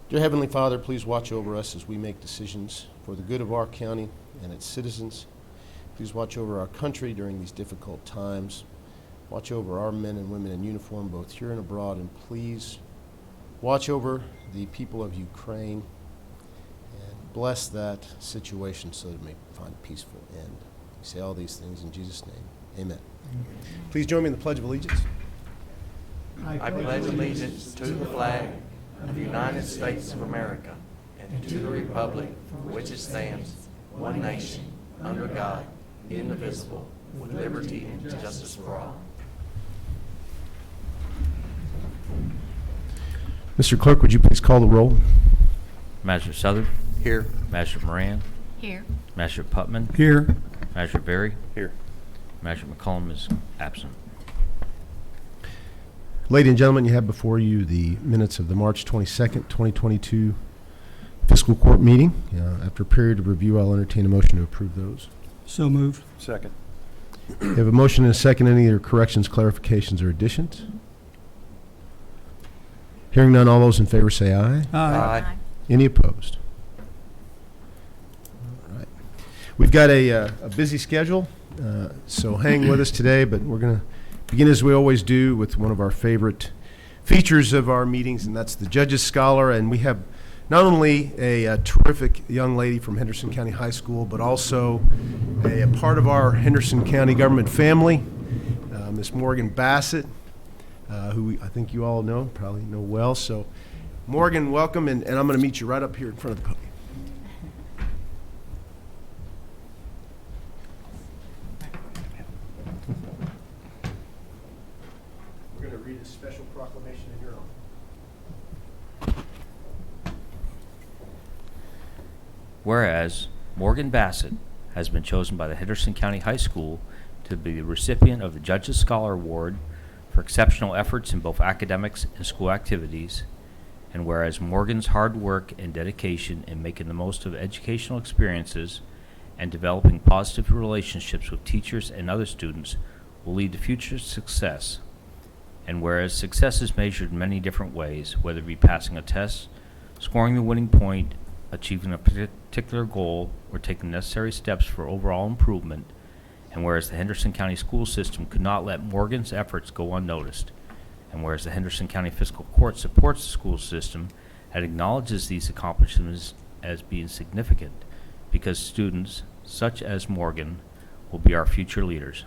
Dear Heavenly Father, please watch over us as we make decisions for the good of our county and its citizens. Please watch over our country during these difficult times. Watch over our men and women in uniform, both here and abroad, and please watch over the people of Ukraine and bless that situation so that it may find a peaceful end. We say all these things in Jesus' name. Amen. Please join me in the Pledge of Allegiance. I pledge allegiance to the flag of the United States of America and to the republic for which it stands, one nation, under God, indivisible, with liberty and justice for all. Mr. Clerk, would you please call the roll? Manager Southern. Here. Manager Moran. Here. Manager Putman. Here. Manager Berry. Here. Manager McCollum is absent. Ladies and gentlemen, you have before you the minutes of the March 22nd, 2022 Fiscal Court meeting. After a period of review, I'll entertain a motion to approve those. So moved. Second. We have a motion and a second. Any other corrections, clarifications, or additions? Hearing none, all those in favor say aye. Aye. Any opposed? All right. We've got a busy schedule, so hang with us today, but we're going to begin as we always do with one of our favorite features of our meetings, and that's the Judge's Scholar. And we have not only a terrific young lady from Henderson County High School, but also a part of our Henderson County government family, Miss Morgan Bassett, who I think you all know, probably know well. So, Morgan, welcome, and I'm going to meet you right up here in front of the podium. We're going to read a special proclamation in your honor. Whereas Morgan Bassett has been chosen by the Henderson County High School to be the recipient of the Judge's Scholar Award for exceptional efforts in both academics and school activities, and whereas Morgan's hard work and dedication in making the most of educational experiences and developing positive relationships with teachers and other students will lead to future success, and whereas success is measured in many different ways, whether it be passing a test, scoring the winning point, achieving a particular goal, or taking necessary steps for overall improvement, and whereas the Henderson County school system could not let Morgan's efforts go unnoticed, and whereas the Henderson County Fiscal Court supports the school system and acknowledges these accomplishments as being significant because students such as Morgan will be our future leaders.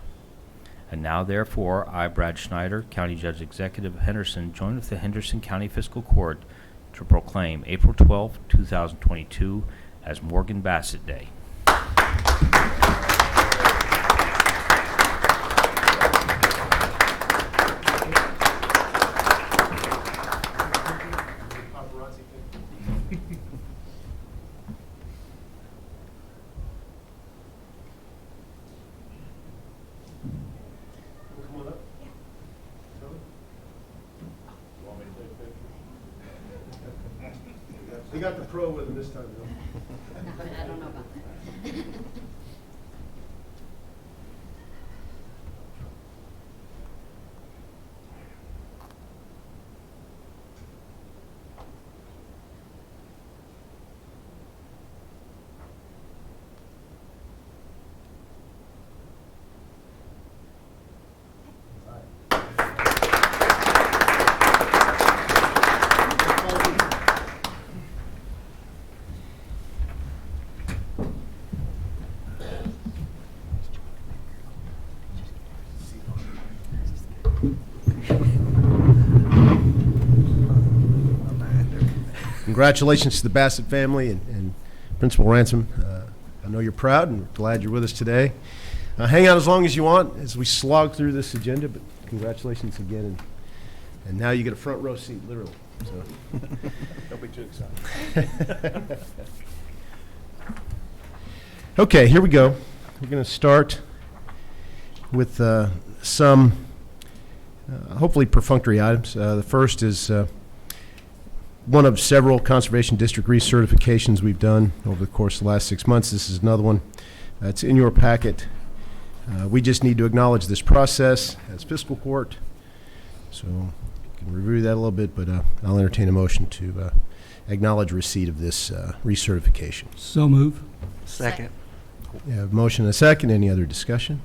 And now, therefore, I, Brad Schneider, County Judge Executive of Henderson, join with the Henderson County Fiscal Court to proclaim April 12, 2022 as Morgan Bassett Day. They got the pro with them this time, though. I don't know about that. Congratulations to the Bassett family and Principal Ransom. I know you're proud and we're glad you're with us today. Hang out as long as you want as we slog through this agenda, but congratulations again. And now you get a front row seat, literally. So. Don't be too excited. Okay, here we go. We're going to start with some hopefully perfunctory items. The first is one of several Conservation District recertifications we've done over the course of the last 6 months. This is another one. It's in your packet. We just need to acknowledge this process as fiscal court. So you can review that a little bit, but I'll entertain a motion to acknowledge receipt of this recertification. So move. Second. We have a motion and a second. Any other discussion?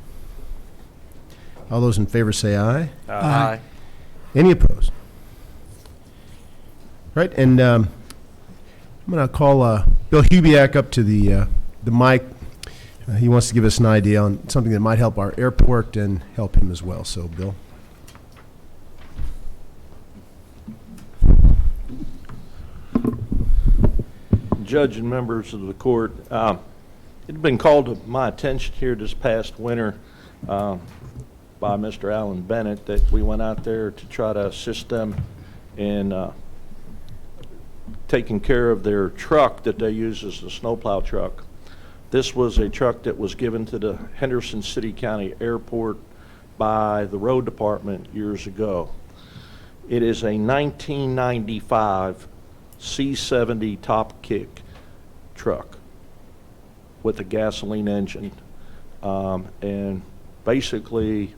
All those in favor say aye. Aye. Any opposed? Right, and I'm going to call Bill Hubiak up to the mic. He wants to give us an idea on something that might help our airport and help him as well. So, Bill. Judge and members of the court, it had been called to my attention here this past winter by Mr. Alan Bennett that we went out there to try to assist them in taking care of their truck that they use as a snowplow truck. This was a truck that was given to the Henderson City County Airport by the road department years ago. It is a 1995 C70 top kick truck with a gasoline engine, and basically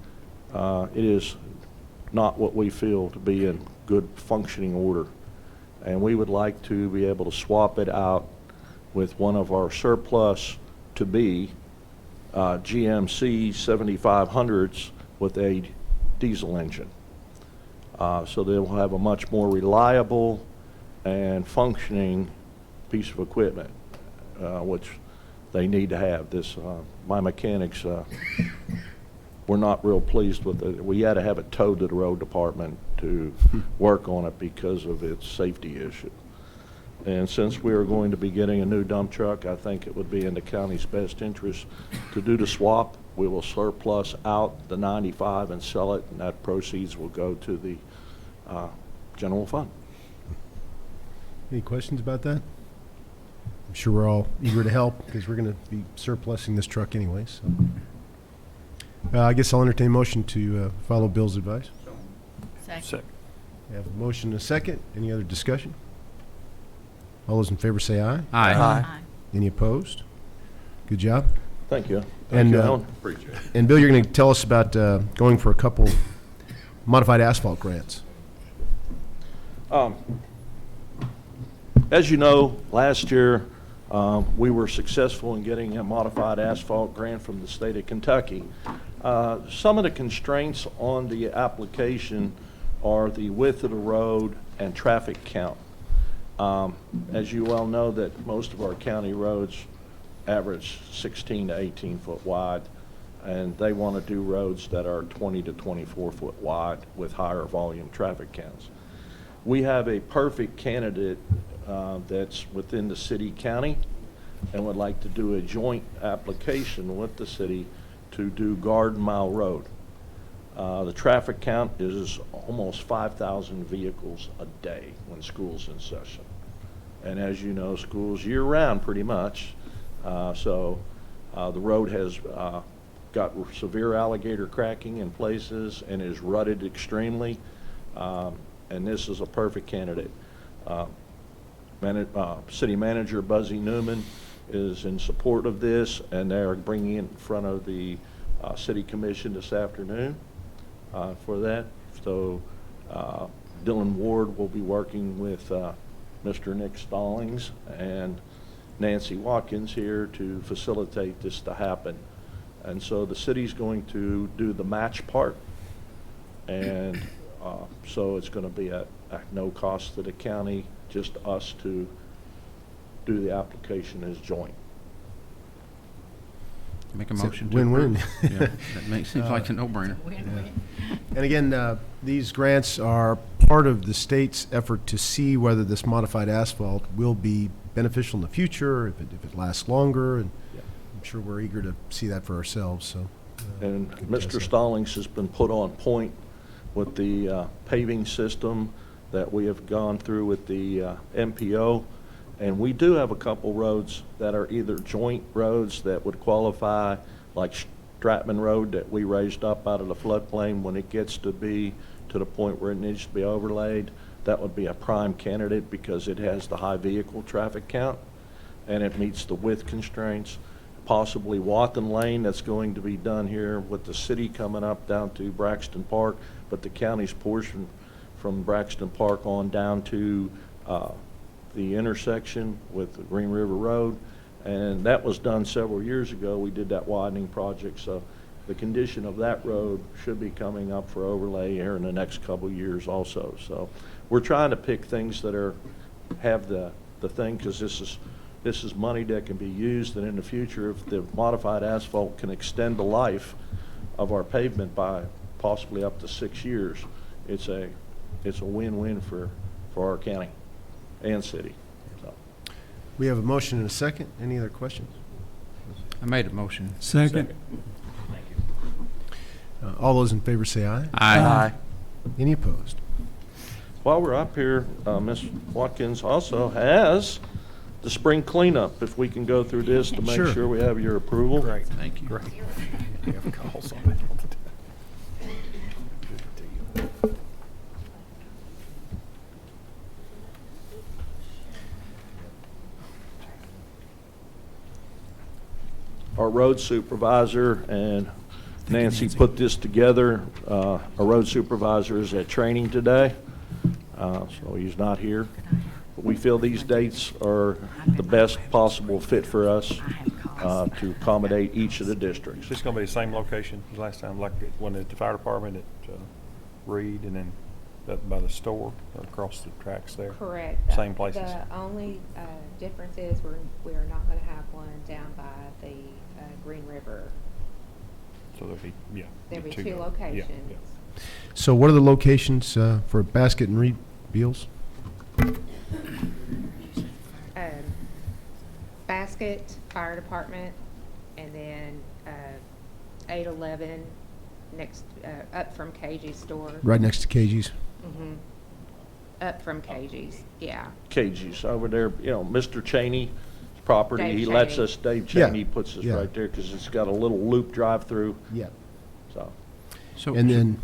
it is not what we feel to be in good functioning order, and we would like to be able to swap it out with one of our surplus to be GMC 7500s with a diesel engine, so they will have a much more reliable and functioning piece of equipment, which they need to have. This, my mechanics were not real pleased with it. We had to have it towed to the road department to work on it because of its safety issue. And since we are going to be getting a new dump truck, I think it would be in the county's best interest to do the swap. We will surplus out the 95 and sell it, and that proceeds will go to the general fund. Any questions about that? I'm sure we're all eager to help because we're going to be surplusing this truck anyway. So, I guess I'll entertain a motion to follow Bill's advice. Second. We have a motion and a second. Any other discussion? All those in favor say aye. Aye. Any opposed? Good job. Thank you. And, Thank you, Alan. Appreciate it. And Bill, you're going to tell us about going for a couple modified asphalt grants. As you know, last year we were successful in getting a modified asphalt grant from the state of Kentucky. Some of the constraints on the application are the width of the road and traffic count. As you well know, that most of our county roads average 16 to 18 foot wide, and they want to do roads that are 20 to 24 foot wide with higher volume traffic counts. We have a perfect candidate that's within the city county and would like to do a joint application with the city to do Garden Mile Road. The traffic count is almost 5,000 vehicles a day when school's in session. And as you know, school's year-round pretty much. So the road has got severe alligator cracking in places and is rutted extremely. And this is a perfect candidate. City Manager Buzzy Newman is in support of this, and they are bringing it in front of the City Commission this afternoon for that. So Dylan Ward will be working with Mr. Nick Stallings and Nancy Watkins here to facilitate this to happen. And so the city's going to do the match part, and so it's going to be at no cost to the county, just us to do the application as joint. Make a It's a motion to win-win. approve. Yeah, that seems like a no-brainer. Win-win. And again, these grants are part of the state's effort to see whether this modified asphalt will be beneficial in the future, if it lasts longer, and Yeah. I'm sure we're eager to see that for ourselves. So, And good Mr. guess. Stallings has been put on point with the paving system that we have gone through with the MPO. And we do have a couple roads that are either joint roads that would qualify, like Stratman Road that we raised up out of the floodplain. When it gets to be to the point where it needs to be overlaid, that would be a prime candidate because it has the high vehicle traffic count and it meets the width constraints. Possibly Watson Lane, that's going to be done here with the city coming up down to Braxton Park, but the county's portion from Braxton Park on down to the intersection with the Green River Road, and that was done several years ago. We did that widening project, so the condition of that road should be coming up for overlay here in the next couple of years also. So we're trying to pick things that have the thing, because this is money that can be used, and in the future, if the modified asphalt can extend the life of our pavement by possibly up to 6 years, it's a win-win for our county and city. So. We have a motion and a second. Any other questions? I made a motion. Second. All those in favor say aye. Aye. Any opposed? While we're up here, Ms. Watkins also has the spring cleanup, if we can go through this to make Sure. sure we have your approval. Great. Thank you. Great. You have calls on it all the time. Our road supervisor and Nancy put this together. Our road supervisor is at training today, so he's not here. But we feel these dates are the best possible fit for us to accommodate each of the districts. Is this going to be the same location as last time, like one at the fire department at Reed, and then up by the store or across the tracks there? Correct. Same places? The only difference is we are not going to have one down by the Green River. So there'll be, yeah. There'll be two Yeah, locations. yeah. So what are the locations for Basket and Reed Beals? Basket Fire Department, and then 811 next up from KG's store. Right next to KG's? Hmm. Up from KG's, yeah. KG's over there, Mr. Cheney's property. Dave He lets Cheney. us, Dave Yeah, Cheney puts us yeah. right there because it's got a little loop drive-through, Yeah. so. So, And then,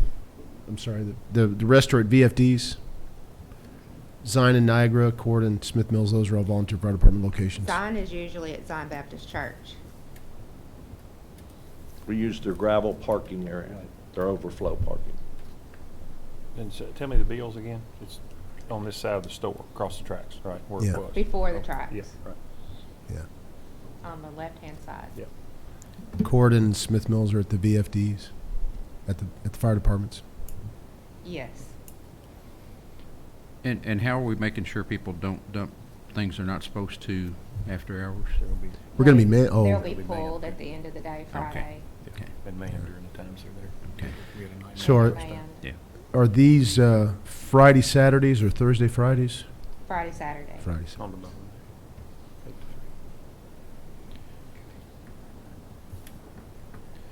I'm sorry, the rest are at VFDs? Zion and Niagara, Cord and Smith Mills, those are all volunteer fire department locations. Zion is usually at Zion Baptist Church. We use their gravel parking area, their overflow parking. And so, tell me the bills again. It's on this side of the store, across the tracks, right? Where Yeah. it was. Before the Oh, tracks. Yeah, right. Yeah. On the left-hand side. Yeah. Cord and Smith Mills are at the VFDs, at the fire departments. Yes. and how are we making sure people don't dump things they're not supposed to after hours? There will be, We're going to be, They'll oh, be They'll be pulled manned. at the end of the day, Friday. Okay. been manned during the times they're there. Okay. We had a night So are- Man, Yeah. are these Friday, Saturdays, or Thursday, Fridays? Friday, Saturday. Fridays. on the bone. 8 to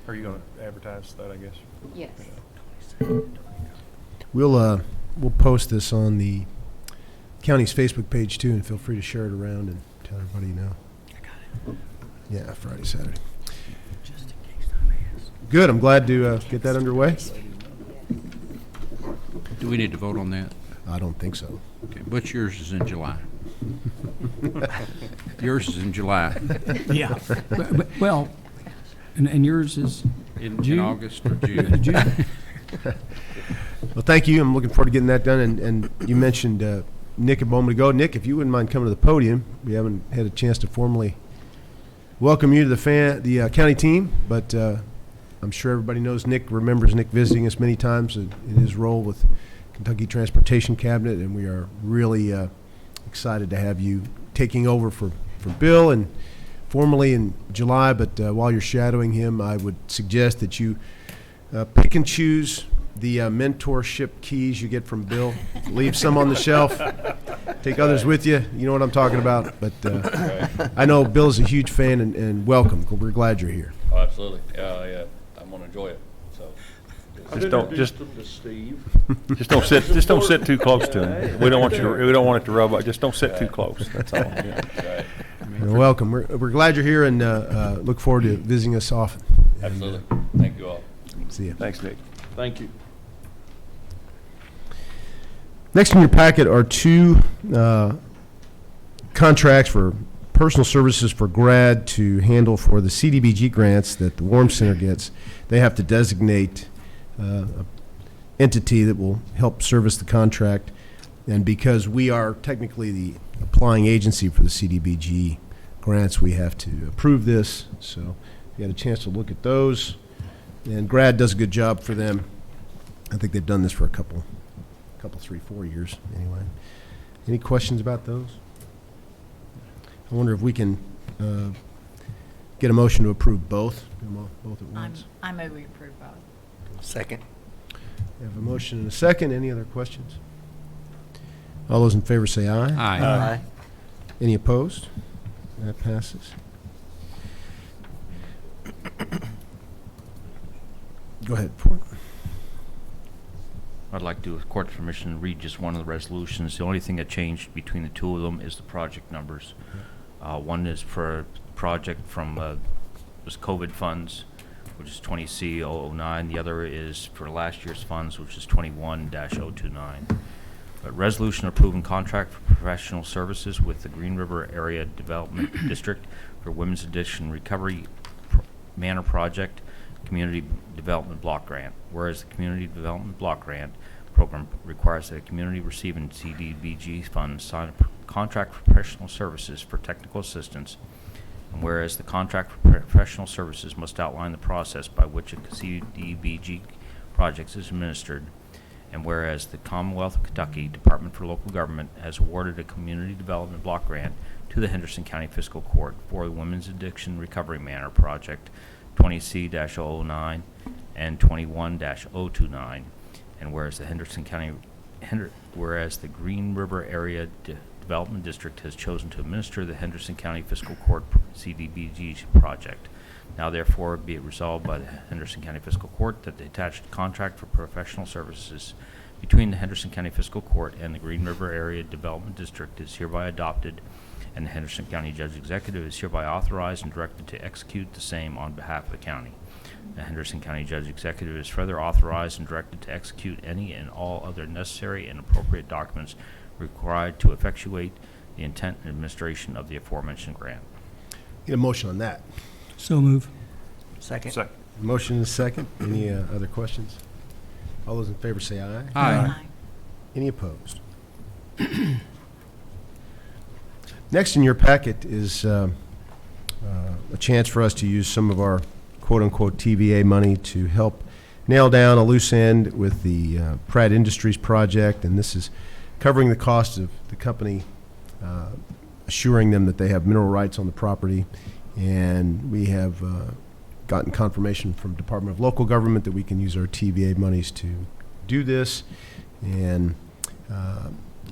3. Are you going to advertise that, I guess? Yes. We'll post this on the county's Facebook page too, and feel free to share it around and tell everybody you know. Yeah, Friday, Saturday. Good, I'm glad to get that underway. Do we need to vote on that? I don't think so. Okay, Butch, yours is in July. Yours is in July. Yeah. Well, and yours is In June? August or June? June. Well, thank you. I'm looking forward to getting that done. And you mentioned Nick a moment ago. Nick, if you wouldn't mind coming to the podium, we haven't had a chance to formally welcome you to the county team, but I'm sure everybody knows Nick, remembers Nick visiting us many times in his role with Kentucky Transportation Cabinet, and we are really excited to have you taking over for Bill and formally in July. But while you're shadowing him, I would suggest that you pick and choose the mentorship keys you get from Bill. Leave some on the shelf. Take others with you. You know what I'm talking about. But I know Bill's a huge fan, and welcome. We're glad you're here. Oh, absolutely. Yeah, I'm gonna enjoy it. So, Just don't- Introduced them to Steve. Just don't sit too close to him. We don't want it to rub up. Just don't sit too close. That's all. Yeah. right. You're welcome. We're glad you're here, and look forward to visiting us often. Absolutely. Thank you all. See you. Thanks, Nick. Thank you. Next in your packet are two contracts for personal services for grad to handle for the CDBG grants that the Warm Center gets. They have to designate an entity that will help service the contract. And because we are technically the applying agency for the CDBG grants, we have to approve this. So you had a chance to look at those. And GRAD does a good job for them. I think they've done this for a couple, 3-4 years anyway. Any questions about those? I wonder if we can get a motion to approve both at once. I move we approve both. Second. We have a motion and a second. Any other questions? All those in favor say aye. Aye. Any opposed? That passes. Go ahead. I'd like to, with court permission, read just one of the resolutions. The only thing that changed between the two of them is the project numbers. One is for a project from was COVID funds, which is 20C009. The other is for last year's funds, which is 21-029. A resolution approving contract for professional services with the Green River Area Development District for Women's Addiction Recovery Manor Project Community Development Block Grant. Whereas the Community Development Block Grant program requires that a community receiving CDBG funds sign a contract for professional services for technical assistance, and whereas the contract for professional services must outline the process by which a CDBG project is administered, and whereas the Commonwealth of Kentucky Department for Local Government has awarded a Community Development Block Grant to the Henderson County Fiscal Court for the Women's Addiction Recovery Manor Project 20C-009 and 21-029, and whereas the Green River Area Development District has chosen to administer the Henderson County Fiscal Court CDBG project. Now therefore be it resolved by the Henderson County Fiscal Court that the attached contract for professional services between the Henderson County Fiscal Court and the Green River Area Development District is hereby adopted, and the Henderson County Judge Executive is hereby authorized and directed to execute the same on behalf of the county. The Henderson County Judge Executive is further authorized and directed to execute any and all other necessary and appropriate documents required to effectuate the intent and administration of the aforementioned grant. Get a motion on that. So move. Second. Motion and a second. Any other questions? All those in favor say aye. Aye. Any opposed? Next in your packet is a chance for us to use some of our quote-unquote TVA money to help nail down a loose end with the Pratt Industries project, and this is covering the cost of the company assuring them that they have mineral rights on the property, and we have gotten confirmation from Department of Local Government that we can use our TVA monies to do this. And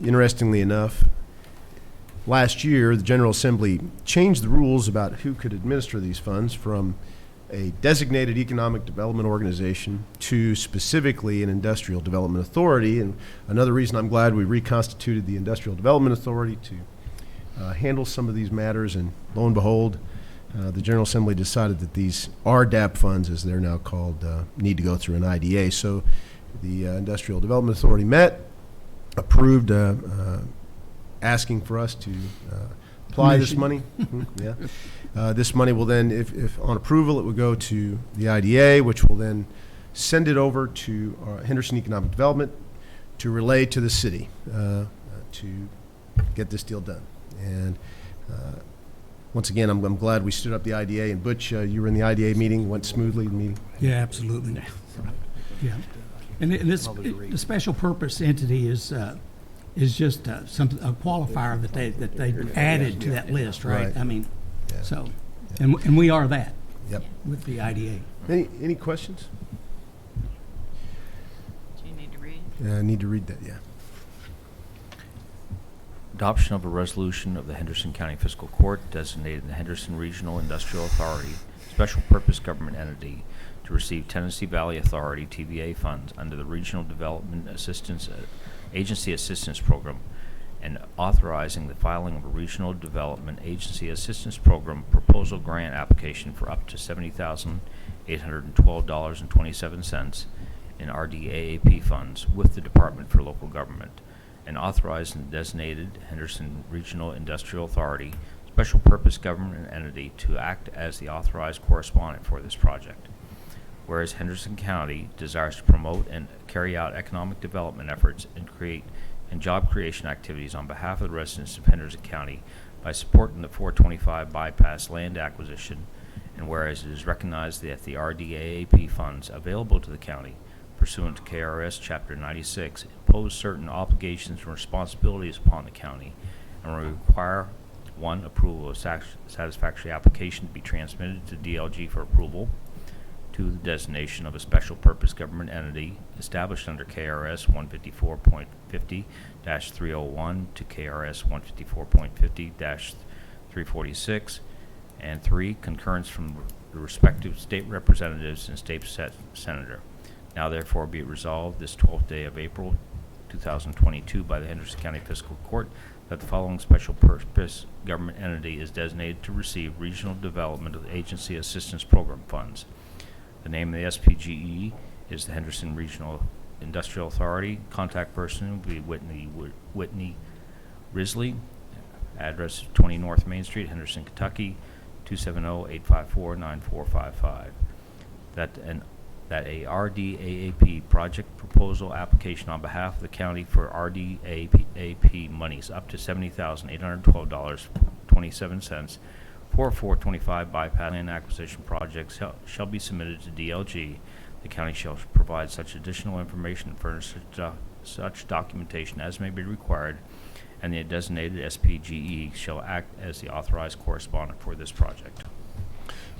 interestingly enough, last year the General Assembly changed the rules about who could administer these funds from a designated economic development organization to specifically an industrial development authority. And another reason I'm glad we reconstituted the Industrial Development Authority to handle some of these matters, and lo and behold, the General Assembly decided that these RDAP funds, as they're now called, need to go through an IDA. So the Industrial Development Authority met, approved asking for us to apply this money. This money will then, if on approval, it would go to the IDA, which will then send it over to Henderson Economic Development to relay to the city to get this deal done. And once again, I'm glad we stood up the IDA. And Butch, you were in the IDA meeting, went smoothly, the meeting? Yeah, absolutely. Yeah. And this, the special purpose entity is just a qualifier that they added to that list, right? Right. I mean, Yeah. so, and we are that. Yep. With the IDA. Any questions? Do you need to read? I need to read that, yeah. Adoption of a resolution of the Henderson County Fiscal Court designating the Henderson Regional Industrial Authority, special purpose government entity, to receive Tennessee Valley Authority TVA funds under the Regional Development Assistance Agency Assistance Program, and authorizing the filing of a Regional Development Agency Assistance Program proposal grant application for up to $70,812.27 in RDAAP funds with the Department for Local Government, and authorizing the designated Henderson Regional Industrial Authority special purpose government entity to act as the authorized correspondent for this project. Whereas Henderson County desires to promote and carry out economic development efforts and create and job creation activities on behalf of the residents of Henderson County by supporting the 425 bypass land acquisition, and whereas it is recognized that the RDAAP funds available to the county pursuant to KRS Chapter 96 impose certain obligations and responsibilities upon the county and will require: 1, approval of satisfactory application to be transmitted to DLG for approval; 2, the designation of a special purpose government entity established under KRS 154.50-301 to KRS 154.50-346; and 3, concurrence from the respective state representatives and state senator. Now therefore be it resolved this 12th day of April 2022 by the Henderson County Fiscal Court that the following special purpose government entity is designated to receive Regional Development Agency Assistance Program funds. The name of the SPGE is the Henderson Regional Industrial Authority. Contact person will be Whitney Risley. Address 20 North Main Street, Henderson, Kentucky, 270-854-9455. That a RDAAP project proposal application on behalf of the county for RDAAP monies up to $70,812.27 for 425 bypass land acquisition projects shall be submitted to DLG. The county shall provide such additional information and furnish such documentation as may be required, and the designated SPGE shall act as the authorized correspondent for this project.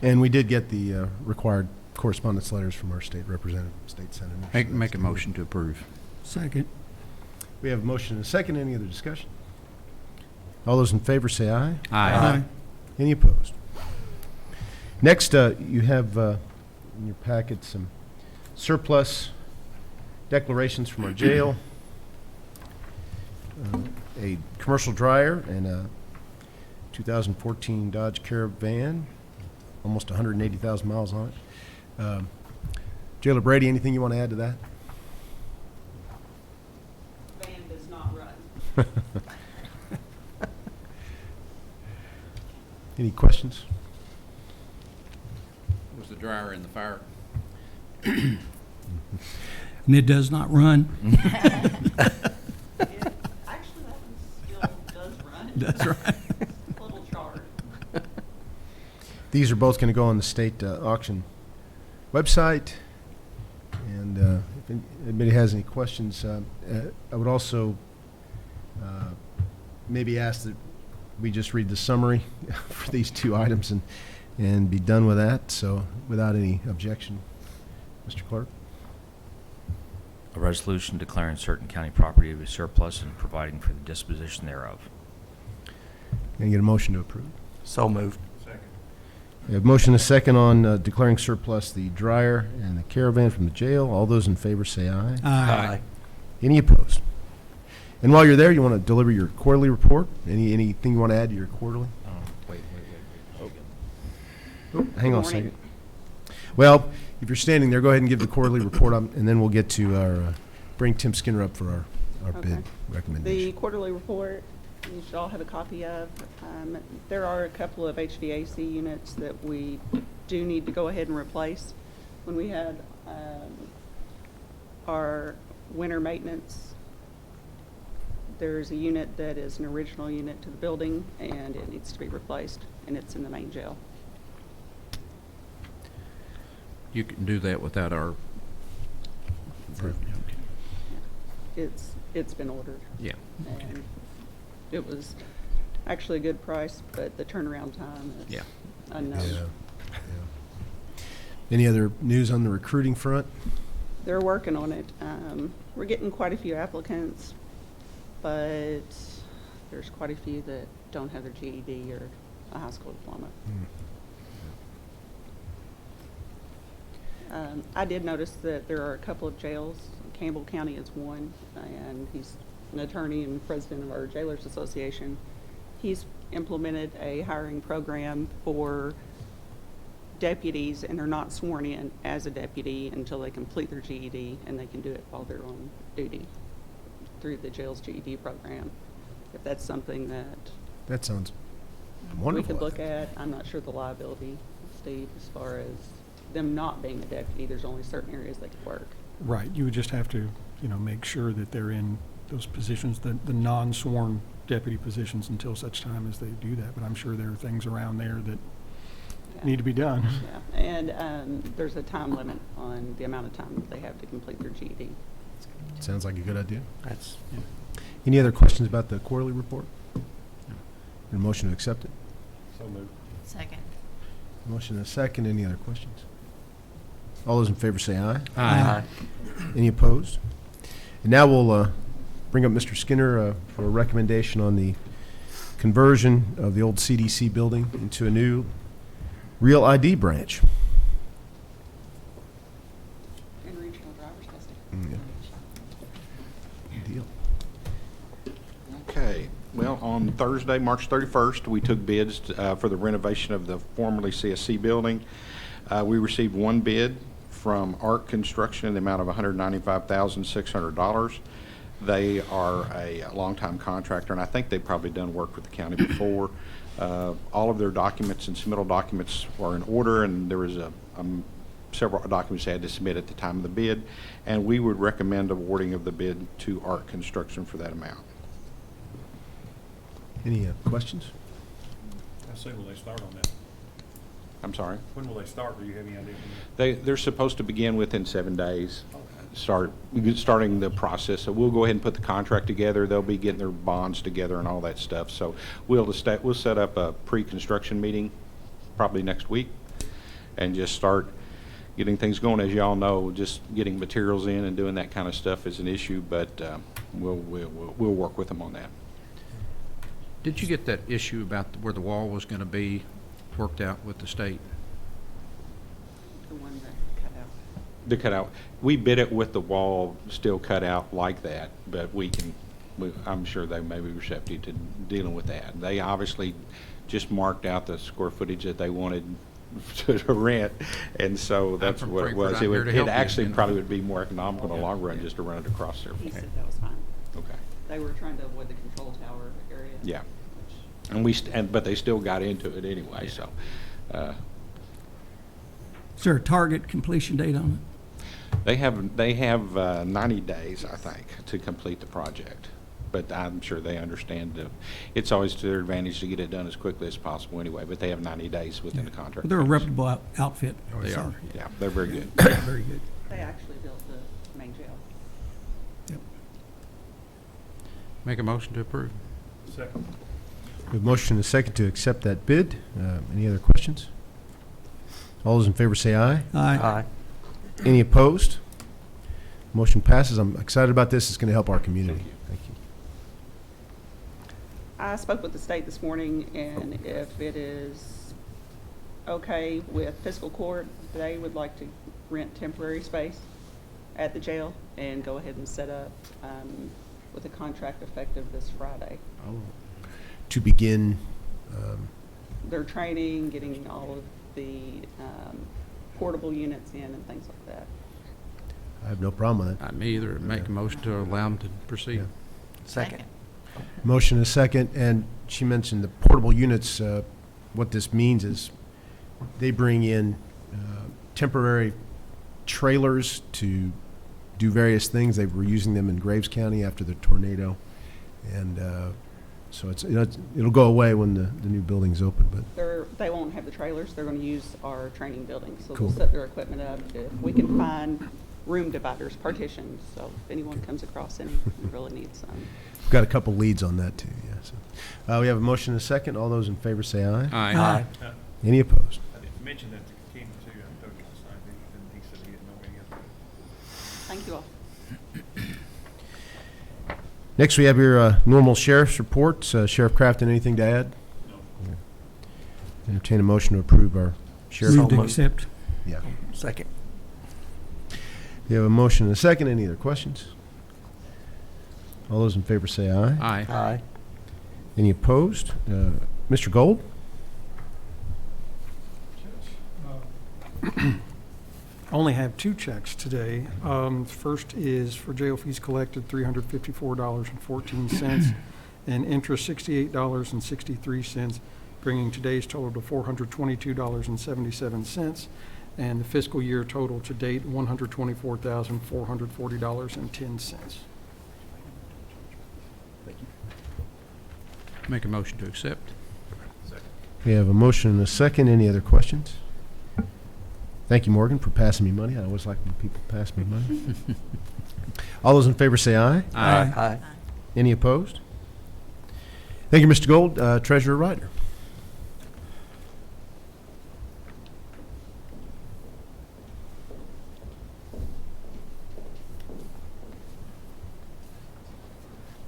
And we did get the required correspondence letters from our state representative, state senator. Make a motion to approve. Second. We have a motion and a second. Any other discussion? All those in favor say aye. Aye. Any opposed? Next, you have in your packet some surplus declarations from our jail, a commercial dryer, and a 2014 Dodge Caravan, almost 180,000 miles on it. Jailer Brady, anything you want to add to that? Van does not run. Any questions? Was the dryer in the fire? And it does not run. Actually, that one still does run. That's right. It's a little charred. These are both going to go on the state auction website. And if anybody has any questions, I would also maybe ask that we just read the summary for these two items and be done with that. So without any objection, Mr. Clerk. A resolution declaring certain county property to be surplus and providing for the disposition thereof. Can I get a motion to approve? So moved. We have motion and a second on declaring surplus the dryer and the caravan from the jail. All those in favor say aye. Aye. Any opposed? And while you're there, you want to deliver your quarterly report? Anything you want to add to your quarterly? Wait. Oh, hang on a Good morning. second. Well, if you're standing there, go ahead and give the quarterly report, and then we'll get to our, bring Tim Skinner up for our bid Okay. The recommendation. quarterly report, you should all have a copy of. There are a couple of HVAC units that we do need to go ahead and replace. When we had our winter maintenance, there's a unit that is an original unit to the building, and it needs to be replaced, and it's in the main jail. You can do that without our approval. It's been ordered. Yeah. And it was actually a good price, but the turnaround time is Yeah. unknown. Yeah. Any other news on the recruiting front? They're working on it. We're getting quite a few applicants, but there's quite a few that don't have their GED or a high school diploma. I did notice that there are a couple of jails. Campbell County is one, and he's an attorney and president of our Jailers Association. He's implemented a hiring program for deputies, and they're not sworn in as a deputy until they complete their GED, and they can do it while they're on duty through the jail's GED program. If that's something that That sounds we wonderful. could look at, I'm not sure the liability, Steve, as far as them not being a deputy. There's only certain areas they could work. Right, you would just have to, make sure that they're in those positions, the non-sworn deputy positions, until such time as they do that. But I'm sure there are things around there that need to be done. Yeah, and there's a time limit on the amount of time that they have to complete their GED. Sounds like a good idea. That's, Any other questions about the quarterly report? A motion to accept it? So moved. Second. Motion and a second. Any other questions? All those in favor say aye. Aye. Any opposed? And now we'll bring up Mr. Skinner for a recommendation on the conversion of the old CDC building into a new Real ID branch. And regional driver's testing. Good deal. Okay, well, on Thursday, March 31st, we took bids for the renovation of the formerly CSC building. We received one bid from ARC Construction in the amount of $195,600. They are a longtime contractor, and I think they've probably done work with the county before. All of their documents and submittal documents were in order, and there was several documents they had to submit at the time of the bid, and we would recommend awarding of the bid to ARC Construction for that amount. Any questions? How soon will they start on that? I'm sorry? When will they start? Do you have any idea? They're supposed to begin within 7 days, starting the process. So we'll go ahead and put the contract together. They'll be getting their bonds together and all that stuff. So we'll set up a pre-construction meeting probably next week and just start getting things going. As y'all know, just getting materials in and doing that kind of stuff is an issue, but we'll work with them on that. Did you get that issue about where the wall was going to be worked out with the state? The one that cut out. The cutout, we bid it with the wall still cut out like that, but I'm sure they may be receptive to dealing with that. They obviously just marked out the square footage that they wanted to rent, and so that's from what it was. Frankfurt. I'm here to help It you, actually you know. probably would be more economical in the long run just to run it across there. He said that was fine. Okay. They were trying to avoid the control tower area. Yeah. which- And but they still got into it anyway, so. Is there a target completion date on They have 90 days, I think, to complete the project. But I'm sure they understand it's always to their advantage to get it done as quickly as possible anyway, but they have 90 days within the it? contract. They're a reputable outfit. They so- are. Yeah, they're very good. Very good. They actually built the main jail. Yep. Make a motion to approve. Second. We have a motion and a second to accept that bid. Any other questions? All those in favor say aye. aye. Any opposed? Motion passes. I'm excited about this. It's going to help our community. Thank you. I spoke with the state this morning, and if it is okay with Fiscal Court, they would like to rent temporary space at the jail and go ahead and set up with a contract effective this Friday. To begin, Their training, getting all of the portable units in and things like that. I have no problem with it. Me either. Make a motion to allow them to proceed. Yeah. Second. Motion and a second, and she mentioned the portable units. What this means is they bring in temporary trailers to do various things. They were using them in Graves County after the tornado, and so it'll go away when the new building's open. But They won't have the trailers. They're going to use our training building. So Cool. they'll set their equipment up. If we can find room dividers, partitions, so if anyone comes across any, we really need some. we've got a couple leads on that too. Yeah. So we have a motion and a second. All those in favor say aye. Aye. Any opposed? I didn't mention that to Ken too. I told you last night, and he said he didn't know any of it. Thank you all. Next, we have your normal sheriff's reports. Sheriff Crafton, anything to add? No. Entertain a motion to approve our sheriff. Move to accept. Yeah. Second. We have a motion and a second. Any other questions? All those in favor say aye. Aye. Aye. Any opposed? Mr. Gold? I only have two checks today. First is for jail fees collected, $354.14, and interest, $68.63, bringing today's total to $422.77, and the fiscal year total to date, $124,440.10. Make a motion to accept. We have a motion and a second. Any other questions? Thank you, Morgan, for passing me money. I always like when people pass me money. All those in favor say aye. Aye. Any opposed? Thank you, Mr. Gold. Treasurer Ryder.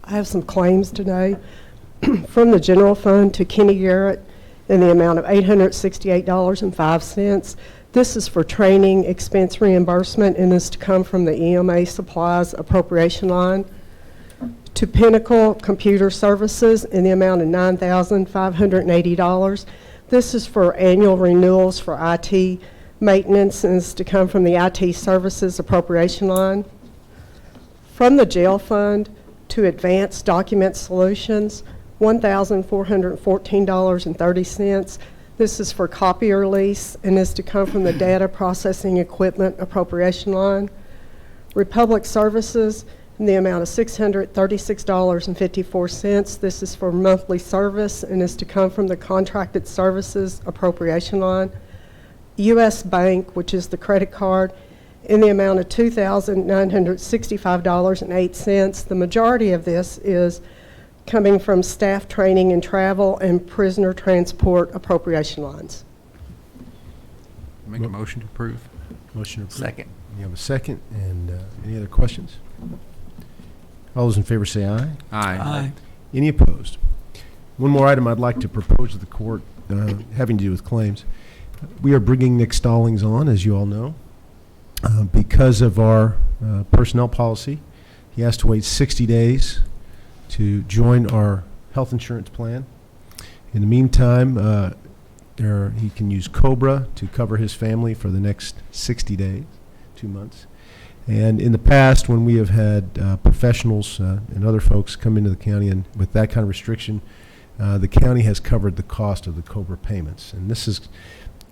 I have some claims today from the general fund to Kenny Garrett in the amount of $868.05. This is for training expense reimbursement and is to come from the EMA supplies appropriation line. To Pinnacle Computer Services in the amount of $9,580. This is for annual renewals for IT maintenance and is to come from the IT services appropriation line. From the jail fund to Advanced Document Solutions, $1,414.30. This is for copier lease and is to come from the data processing equipment appropriation line. Republic Services in the amount of $636.54. This is for monthly service and is to come from the contracted services appropriation line. U.S. Bank, which is the credit card, in the amount of $2,965.08. The majority of this is coming from staff training and travel and prisoner transport appropriation lines. Make a motion to approve. Motion approved. Second. You have a second, and any other questions? All those in favor say aye. Aye. Any opposed? One more item I'd like to propose to the court having to do with claims. We are bringing Nick Stallings on, as you all know. Because of our personnel policy, he has to wait 60 days to join our health insurance plan. In the meantime, he can use COBRA to cover his family for the next 60 days, 2 months. And in the past, when we have had professionals and other folks come into the county and with that kind of restriction, the county has covered the cost of the COBRA payments. And this is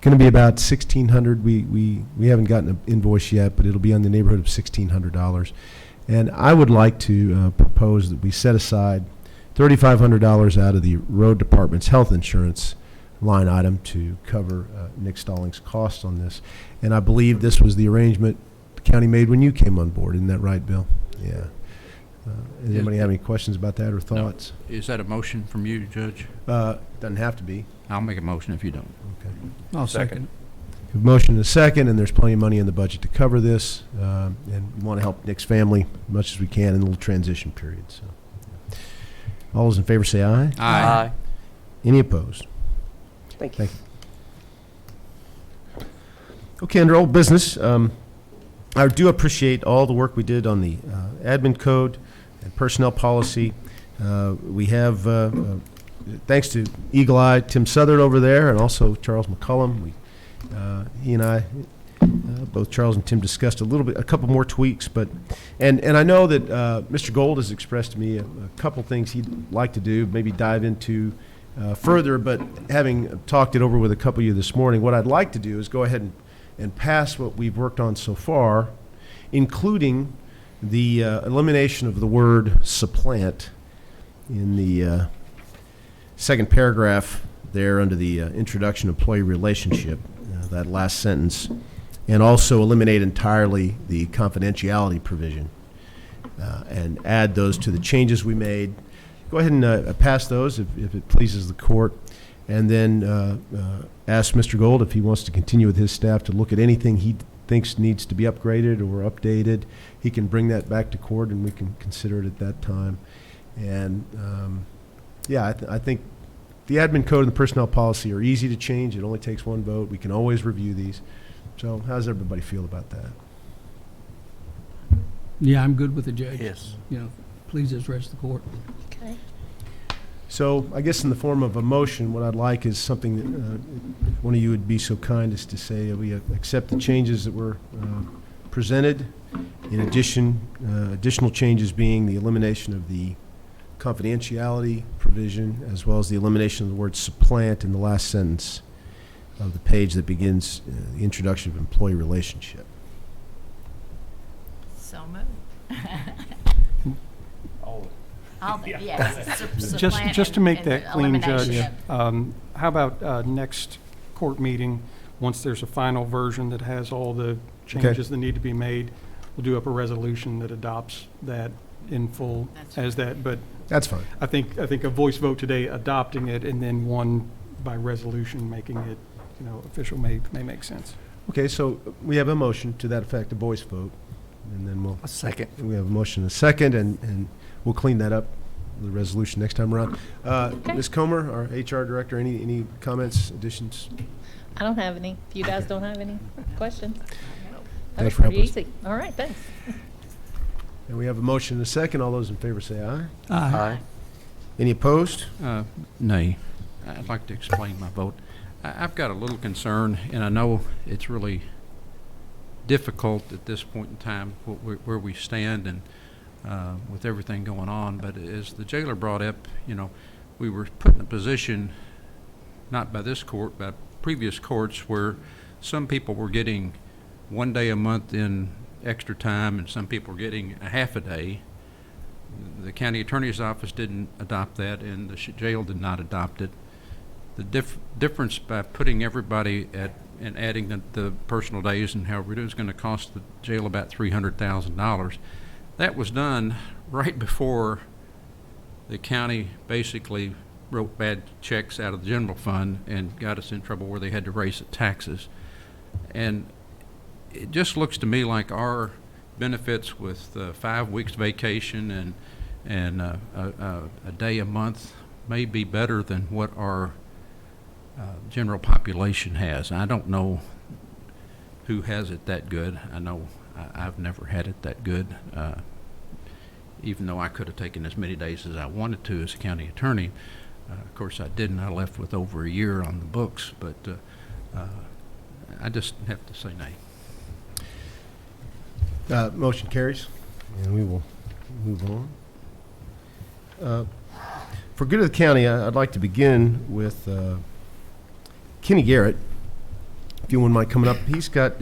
going to be about $1,600. We haven't gotten an invoice yet, but it'll be in the neighborhood of $1,600. And I would like to propose that we set aside $3,500 out of the road department's health insurance line item to cover Nick Stallings' costs on this. And I believe this was the arrangement the county made when you came on board. Isn't that right, Bill? Yeah. Does anybody have any questions about that or thoughts? No. Is that a motion from you, Judge? Doesn't have to be. I'll make a motion if you don't. Okay. I'll second. A motion and a second, and there's plenty of money in the budget to cover this, and we want to help Nick's family as much as we can in a little transition period. So, all those in favor say aye. Aye. Any opposed? Thank you. Okay, under old business, I do appreciate all the work we did on the admin code and personnel policy. We have, thanks to Eagle Eye Tim Southard over there and also Charles McCullum, he and I, both Charles and Tim, discussed a couple more tweaks. And I know that Mr. Gold has expressed to me a couple things he'd like to do, maybe dive into further. But having talked it over with a couple of you this morning, what I'd like to do is go ahead and pass what we've worked on so far, including the elimination of the word supplant in the second paragraph there under the introduction employee relationship, that last sentence, and also eliminate entirely the confidentiality provision and add those to the changes we made. Go ahead and pass those if it pleases the court, and then ask Mr. Gold if he wants to continue with his staff to look at anything he thinks needs to be upgraded or updated. He can bring that back to court and we can consider it at that time. And I think the admin code and the personnel policy are easy to change. It only takes one vote. We can always review these. So how does everybody feel about that? Yeah, I'm good with the judge. Yes. Pleases the rest of the court. Okay. So I guess in the form of a motion, what I'd like is something that one of you would be so kind as to say we accept the changes that were presented. In addition, additional changes being the elimination of the confidentiality provision, as well as the elimination of the word supplant in the last sentence of the page that begins the introduction of employee relationship. So moved. All All the, yes. Just to make that clean, elimination Judge, of- how about next court meeting, once there's a final version that has all the changes that need to be made, we'll do up a resolution that adopts that in full as that, but That's fine. I think a voice vote today adopting it and then one by resolution making it, official may make sense. Okay, so we have a motion to that effect, a voice vote, and then we'll. A second. We have a motion, and a second, and we'll clean that up, the resolution next time around. Ms. Comer, our HR director, any comments, additions? I don't have any. If you guys don't have any questions. That Thanks was for pretty helping us. easy. All right, thanks. And we have a motion and a second. All those in favor say aye. Aye. Any opposed? Nay. I'd like to explain my vote. I've got a little concern, and I know it's really difficult at this point in time where we stand and with everything going on, but as the jailer brought up, we were put in a position, not by this court, but previous courts, where some people were getting 1 day a month in extra time and some people were getting a half a day. The county attorney's office didn't adopt that, and the jail did not adopt it. The difference by putting everybody at and adding the personal days and however it is going to cost the jail about $300,000. That was done right before the county basically wrote bad checks out of the general fund and got us in trouble where they had to raise the taxes. And it just looks to me like our benefits with 5 weeks vacation and a day a month may be better than what our general population has. I don't know who has it that good. I know I've never had it that good, even though I could have taken as many days as I wanted to as a county attorney. Of course, I didn't. I left with over a year on the books, but I just have to say nay. Motion carries, and we will move on. For good of the county, I'd like to begin with Kenny Garrett, if you wouldn't mind coming up. He's got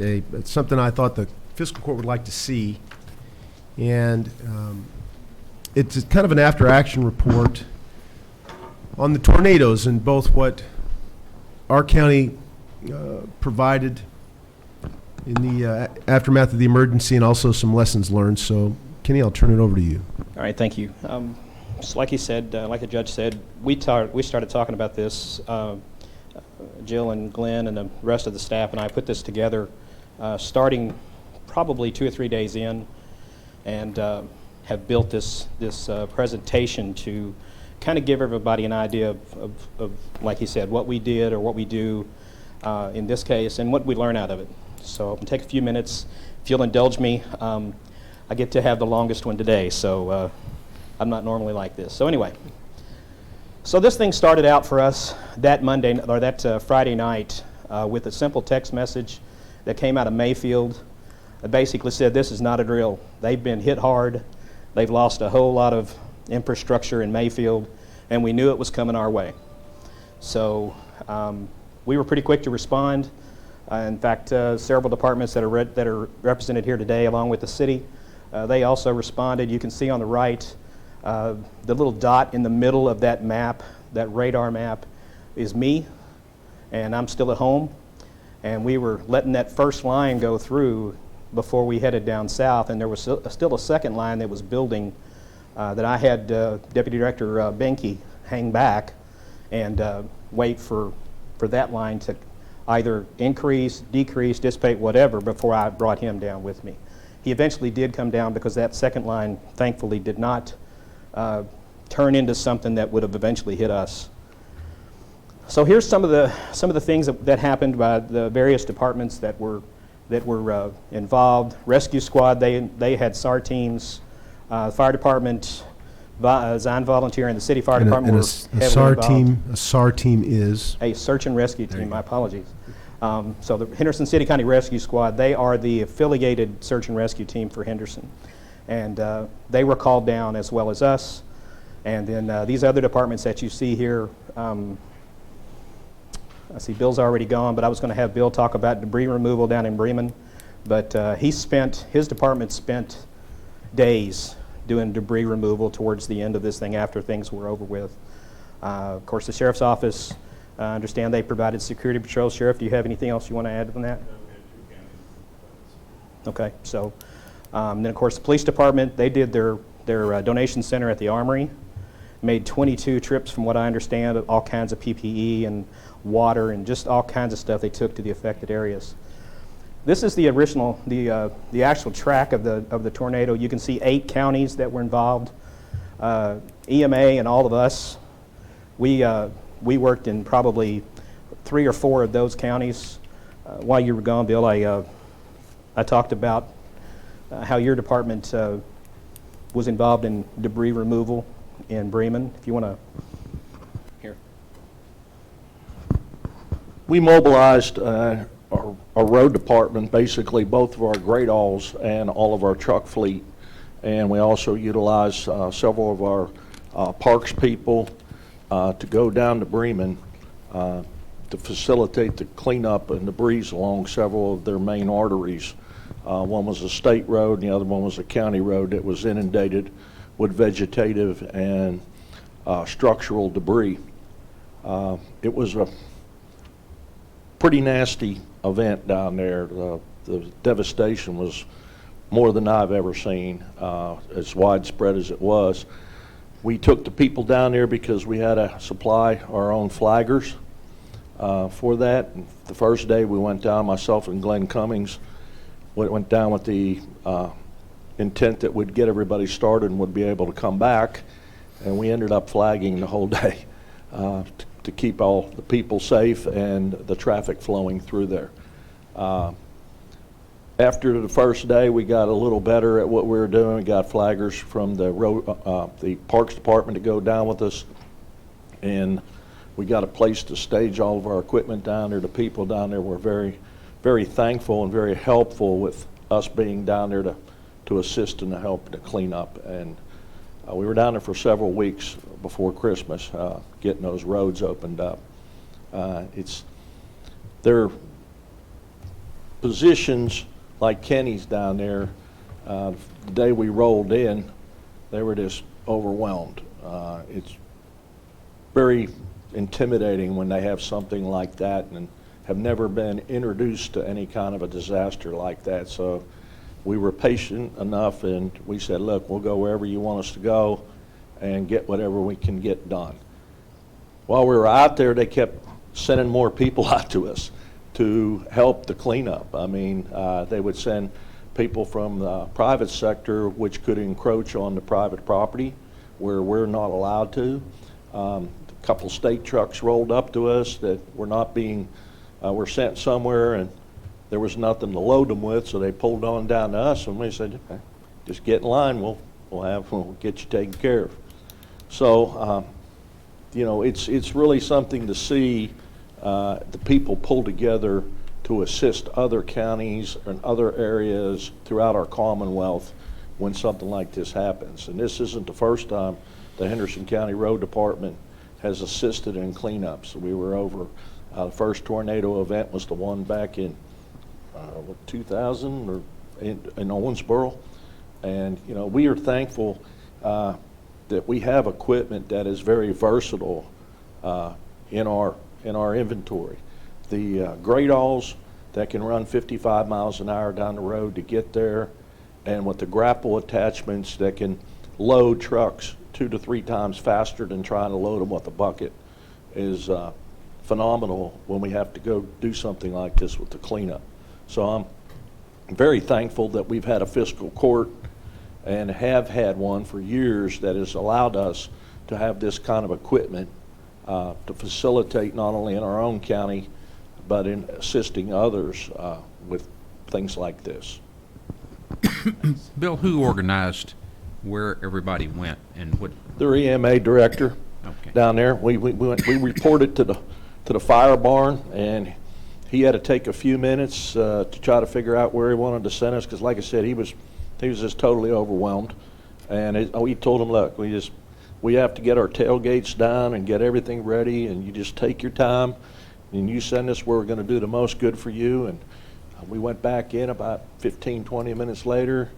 something I thought the fiscal court would like to see, and it's kind of an after-action report on the tornadoes and both what our county provided in the aftermath of the emergency and also some lessons learned. So, Kenny, I'll turn it over to you. All right, thank you. Just like he said, like the judge said, we started talking about this. Jill and Glenn and the rest of the staff and I put this together starting probably 2 or 3 days in, and have built this presentation to kind of give everybody an idea of, like he said, what we did or what we do in this case and what we learn out of it. So I'm going to take a few minutes. If you'll indulge me, I get to have the longest one today, so I'm not normally like this. So anyway. So this thing started out for us that Friday night with a simple text message that came out of Mayfield. It basically said, this is not a drill. They've been hit hard. They've lost a whole lot of infrastructure in Mayfield, and we knew it was coming our way. So we were pretty quick to respond. In fact, several departments that are represented here today, along with the city, they also responded. You can see on the right, the little dot in the middle of that map, that radar map, is me, and I'm still at home. And we were letting that first line go through before we headed down south, and there was still a second line that was building that I had Deputy Director Benke hang back and wait for that line to either increase, decrease, dissipate, whatever, before I brought him down with me. He eventually did come down because that second line, thankfully, did not turn into something that would have eventually hit us. So here's some of the things that happened by the various departments that were involved. Rescue squad, they had SAR teams. Fire department, Zion Volunteer, and the city fire department were heavily involved. A SAR team is? A search and rescue team, my apologies. So the Henderson City County Rescue Squad, they are the affiliated search and rescue team for Henderson. And they were called down as well as us. And then these other departments that you see here, I see Bill's already gone, but I was going to have Bill talk about debris removal down in Bremen. But his department spent days doing debris removal towards the end of this thing after things were over with. Of course, the sheriff's office, I understand they provided security patrols. Sheriff, do you have anything else you want to add on that? Okay, so then of course the police department, they did their donation center at the Armory, made 22 trips from what I understand, all kinds of PPE and water and just all kinds of stuff they took to the affected areas. This is the original, the actual track of the tornado. You can see 8 counties that were involved. EMA and all of us, we worked in probably 3 or 4 of those counties. While you were gone, Bill, I talked about how your department was involved in debris removal in Bremen. If you want to, here. We mobilized our road department, basically both of our great alls and all of our truck fleet, and we also utilized several of our parks people to go down to Bremen to facilitate the cleanup and debris along several of their main arteries. One was a state road, and the other one was a county road that was inundated with vegetative and structural debris. It was a pretty nasty event down there. The devastation was more than I've ever seen, as widespread as it was. We took the people down there because we had to supply our own flaggers for that. The first day we went down, myself and Glenn Cummings went down with the intent that we'd get everybody started and would be able to come back, and we ended up flagging the whole day to keep all the people safe and the traffic flowing through there. After the first day, we got a little better at what we were doing. We got flaggers from the Parks Department to go down with us, and we got a place to stage all of our equipment down there. The people down there were very, very thankful and very helpful with us being down there to assist and to help to clean up. And we were down there for several weeks before Christmas, getting those roads opened up. Their positions like Kenny's down there, the day we rolled in, they were just overwhelmed. It's very intimidating when they have something like that and have never been introduced to any kind of a disaster like that. So we were patient enough, and we said, look, we'll go wherever you want us to go and get whatever we can get done. While we were out there, they kept sending more people out to us to help the cleanup. I mean, they would send people from the private sector, which could encroach on the private property where we're not allowed to. A couple state trucks rolled up to us that were not being, were sent somewhere, and there was nothing to load them with, so they pulled on down to us, and we said, okay, just get in line, we'll get you taken care of. So, you know, it's really something to see the people pull together to assist other counties and other areas throughout our Commonwealth when something like this happens. And this isn't the first time the Henderson County Road Department has assisted in cleanups. We were over, the first tornado event was the one back in 2000 or in Owensboro. And, you know, we are thankful that we have equipment that is very versatile in our inventory. The great alls that can run 55 miles an hour down the road to get there, and with the grapple attachments that can load trucks 2 to 3 times faster than trying to load them with a bucket, is phenomenal when we have to go do something like this with the cleanup. So I'm very thankful that we've had a fiscal court and have had one for years that has allowed us to have this kind of equipment to facilitate not only in our own county, but in assisting others with things like this. Bill, who organized where everybody went and what? Their EMA director down there. We reported to the fire barn, and he had to take a few minutes to try to figure out where he wanted to send us, because like I said, he was just totally overwhelmed. And we told him, look, we have to get our tailgates down and get everything ready, and you just take your time and you send us where we're going to do the most good for you. And we went back in about 15, 20 minutes later,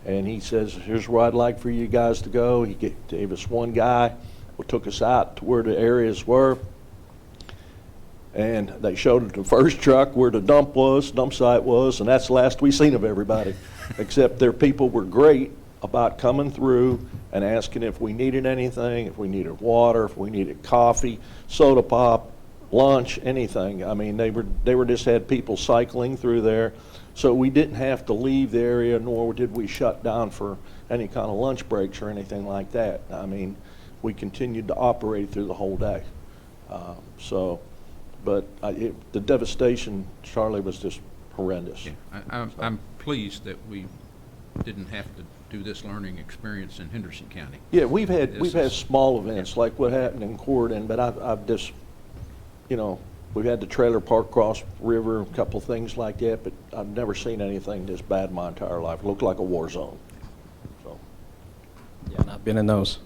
And he says, here's where I'd like for you guys to go. He gave us one guy who took us out to where the areas were. And they showed us the first truck where the dump site was, and that's the last we seen of everybody. Except their people were great about coming through and asking if we needed anything, if we needed water, if we needed coffee, soda pop, lunch, anything. I mean, they were just had people cycling through there. So we didn't have to leave the area, nor did we shut down for any kind of lunch breaks or anything like that. I mean, we continued to operate through the whole day. But the devastation, Charlie, was just horrendous. Yeah, I'm pleased that we didn't have to do this learning experience in Henderson County. Yeah, we've had small events like what happened in Corydon, but I've just, you know, we've had the trailer park cross river, a couple things like that, but I've never seen anything this bad in my entire life. It looked like a war zone. So. Yeah, and I've been in those.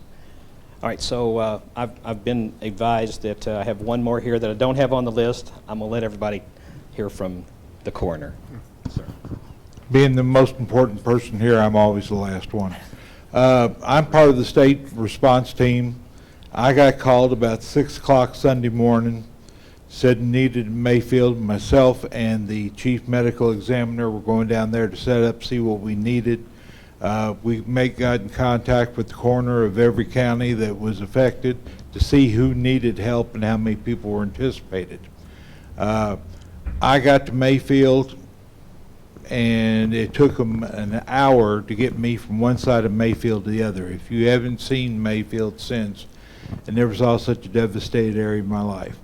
All right, so I've been advised that I have one more here that I don't have on the list. I'm going to let everybody hear from the coroner. Sir. Being the most important person here, I'm always the last one. I'm part of the state response team. I got called about 6 o'clock Sunday morning, said needed Mayfield. Myself and the chief medical examiner were going down there to set up, see what we needed. We got in contact with the coroner of every county that was affected to see who needed help and how many people were anticipated. I got to Mayfield, and it took them an hour to get me from one side of Mayfield to the other. If you haven't seen Mayfield since, I never saw such a devastated area in my life.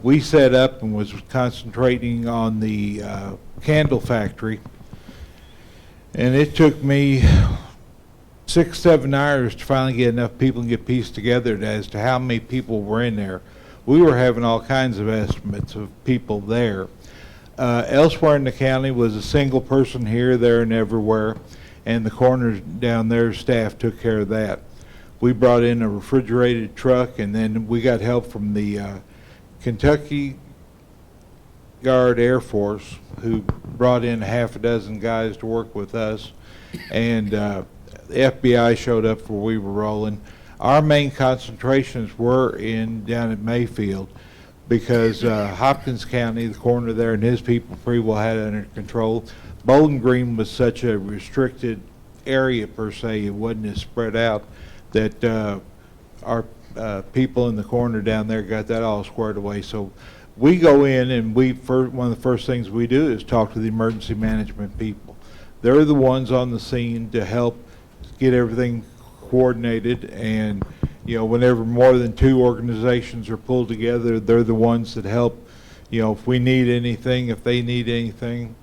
We set up and was concentrating on the candle factory. And it took me 6-7 hours to finally get enough people and get pieced together as to how many people were in there. We were having all kinds of estimates of people there. Elsewhere in the county was a single person here, there, and everywhere, and the coroners down there, staff took care of that. We brought in a refrigerated truck, and then we got help from the Kentucky Guard Air Force, who brought in half a dozen guys to work with us, and the FBI showed up where we were rolling. Our main concentrations were down at Mayfield, because Hopkins County, the coroner there, and his people pretty well had it under control. Bowling Green was such a restricted area per se; it wasn't as spread out that our people in the coroner down there got that all squared away. So we go in, and one of the first things we do is talk to the emergency management people. They're the ones on the scene to help get everything coordinated, and you know, whenever more than 2 organizations are pulled together, they're the ones that help. You know, if we need anything, if they need anything.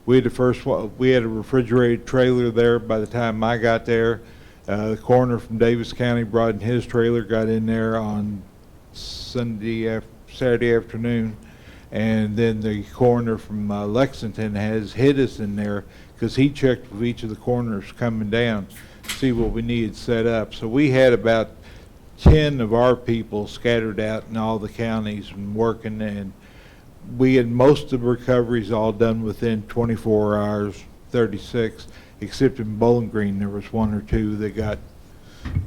We had a refrigerated trailer there by the time I got there. The coroner from Davis County brought in his trailer, got in there on Saturday afternoon, and then the coroner from Lexington has hid us in there because he checked with each of the coroners coming down to see what we needed set up. So we had about 10 of our people scattered out in all the counties and working, and we had most of the recoveries all done within 24 hours, 36, except in Bowling Green there was 1 or 2 that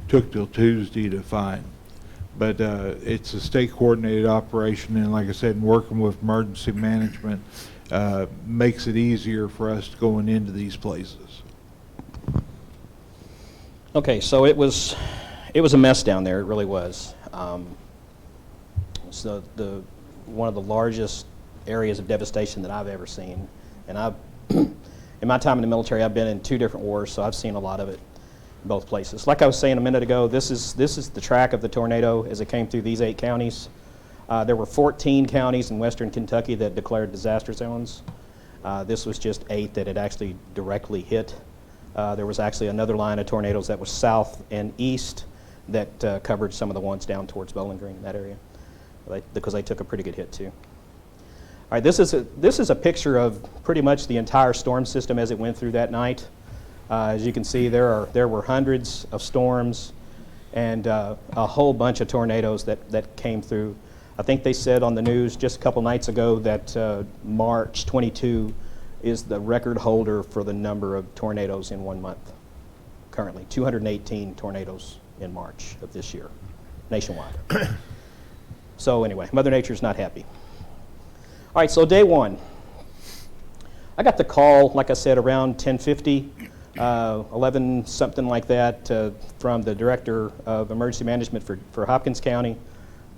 took till Tuesday to find. But it's a state coordinated operation, and like I said, working with emergency management makes it easier for us going into these places. Okay, so it was a mess down there. It really was. So one of the largest areas of devastation that I've ever seen, and in my time in the military, I've been in 2 different wars, so I've seen a lot of it in both places. Like I was saying a minute ago, this is the track of the tornado as it came through these 8 counties. There were 14 counties in western Kentucky that declared disaster zones. This was just 8 that had actually directly hit. There was actually another line of tornadoes that was south and east that covered some of the ones down towards Bowling Green in that area, because they took a pretty good hit too. All right, this is a picture of pretty much the entire storm system as it went through that night. As you can see, there were hundreds of storms and a whole bunch of tornadoes that came through. I think they said on the news just a couple nights ago that March 22 is the record holder for the number of tornadoes in 1 month. Currently, 218 tornadoes in March of this year, nationwide. So anyway, Mother Nature's not happy. All right, so day one. I got the call, like I said, around 10:50, 11, something like that, from the Director of Emergency Management for Hopkins County.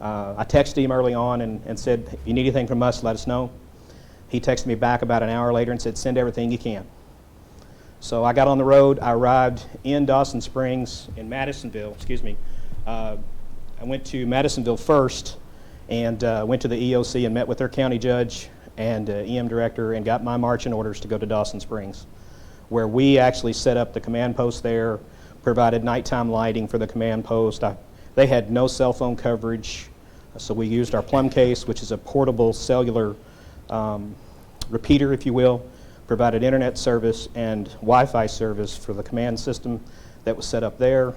I texted him early on and said, if you need anything from us, let us know. He texted me back about an hour later and said, send everything you can. So I got on the road. I arrived in Dawson Springs, in Madisonville, excuse me. I went to Madisonville first and went to the EOC and met with their county judge and EM director and got my marching orders to go to Dawson Springs, where we actually set up the command post there, provided nighttime lighting for the command post. They had no cell phone coverage, so we used our plum case, which is a portable cellular repeater, if you will, provided internet service and Wi-Fi service for the command system that was set up there.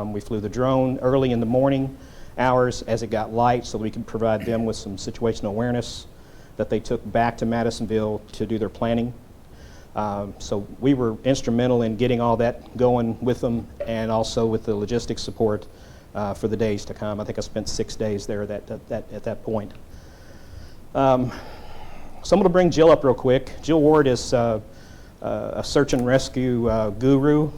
We flew the drone early in the morning hours as it got light so we could provide them with some situational awareness that they took back to Madisonville to do their planning. So we were instrumental in getting all that going with them and also with the logistics support for the days to come. I think I spent 6 days there at that point. So I'm going to bring Jill up real quick. Jill Ward is a search and rescue guru,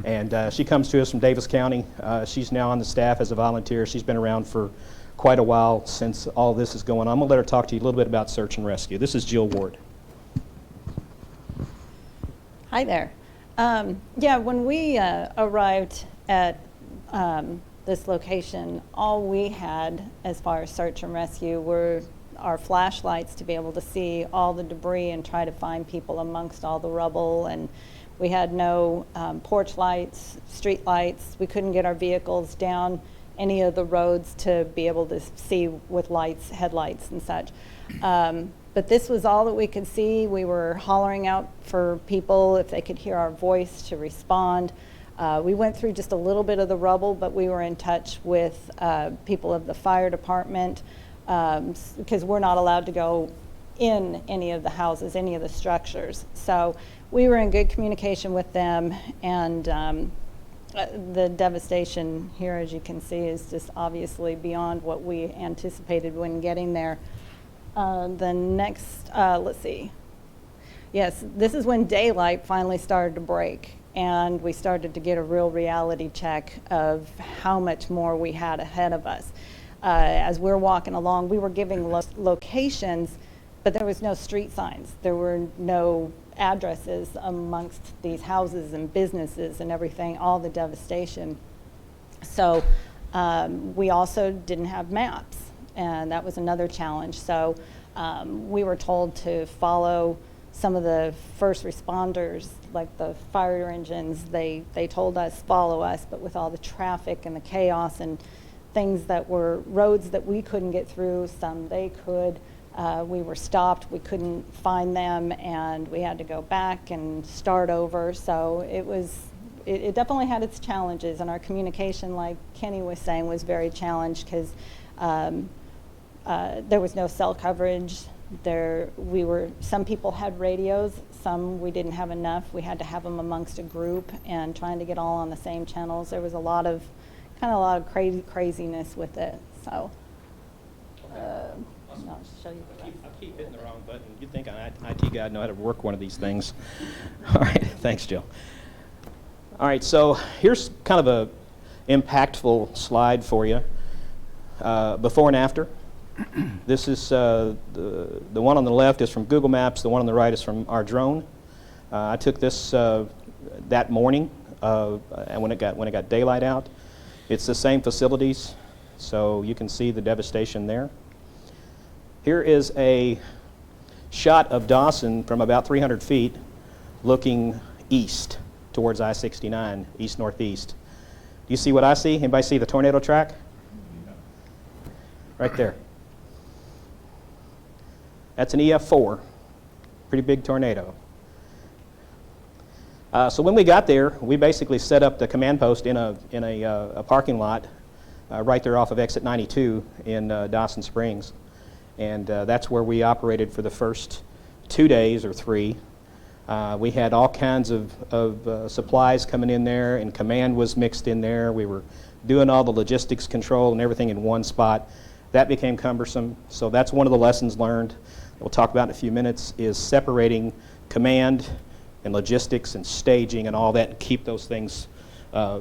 and she comes to us from Davis County. She's now on the staff as a volunteer. She's been around for quite a while since all this is going on. I'm going to let her talk to you a little bit about search and rescue. This is Jill Ward. Hi there. Yeah, when we arrived at this location, all we had as far as search and rescue were our flashlights to be able to see all the debris and try to find people amongst all the rubble. And we had no porch lights, street lights. We couldn't get our vehicles down any of the roads to be able to see with lights, headlights and such. But this was all that we could see. We were hollering out for people if they could hear our voice to respond. We went through just a little bit of the rubble, but we were in touch with people of the fire department because we're not allowed to go in any of the houses, any of the structures. So we were in good communication with them, and the devastation here, as you can see, is just obviously beyond what we anticipated when getting there. The next, let's see. Yes, this is when daylight finally started to break, and we started to get a real reality check of how much more we had ahead of us. As we're walking along, we were giving locations, but there was no street signs. There were no addresses amongst these houses and businesses and everything, all the devastation. So we also didn't have maps, and that was another challenge. So we were told to follow some of the first responders, like the fire engines. They told us, follow us, but with all the traffic and the chaos and things that were roads that we couldn't get through, some they could. We were stopped, we couldn't find them, and we had to go back and start over. So it definitely had its challenges, and our communication, like Kenny was saying, was very challenged because there was no cell coverage. Some people had radios, some we didn't have enough. We had to have them amongst a group and trying to get all on the same channels. There was a lot of craziness with it. So I'll show you. I keep hitting the wrong button. You'd think an IT guy would know how to work one of these things. All right, thanks, Jill. All right, so here's kind of a impactful slide for you. Before and after. This is the one on the left is from Google Maps. The one on the right is from our drone. I took this that morning, and when it got daylight out. It's the same facilities, so you can see the devastation there. Here is a shot of Dawson from about 300 feet looking east towards I-69, east-northeast. Do you see what I see? Anybody see the tornado track? Right there. That's an EF4, pretty big tornado. So when we got there, we basically set up the command post in a parking lot right there off of exit 92 in Dawson Springs. And that's where we operated for the first 2 days or 3. We had all kinds of supplies coming in there, and command was mixed in there. We were doing all the logistics control and everything in one spot. That became cumbersome. So that's one of the lessons learned that we'll talk about in a few minutes, is separating command and logistics and staging and all that, and keep those things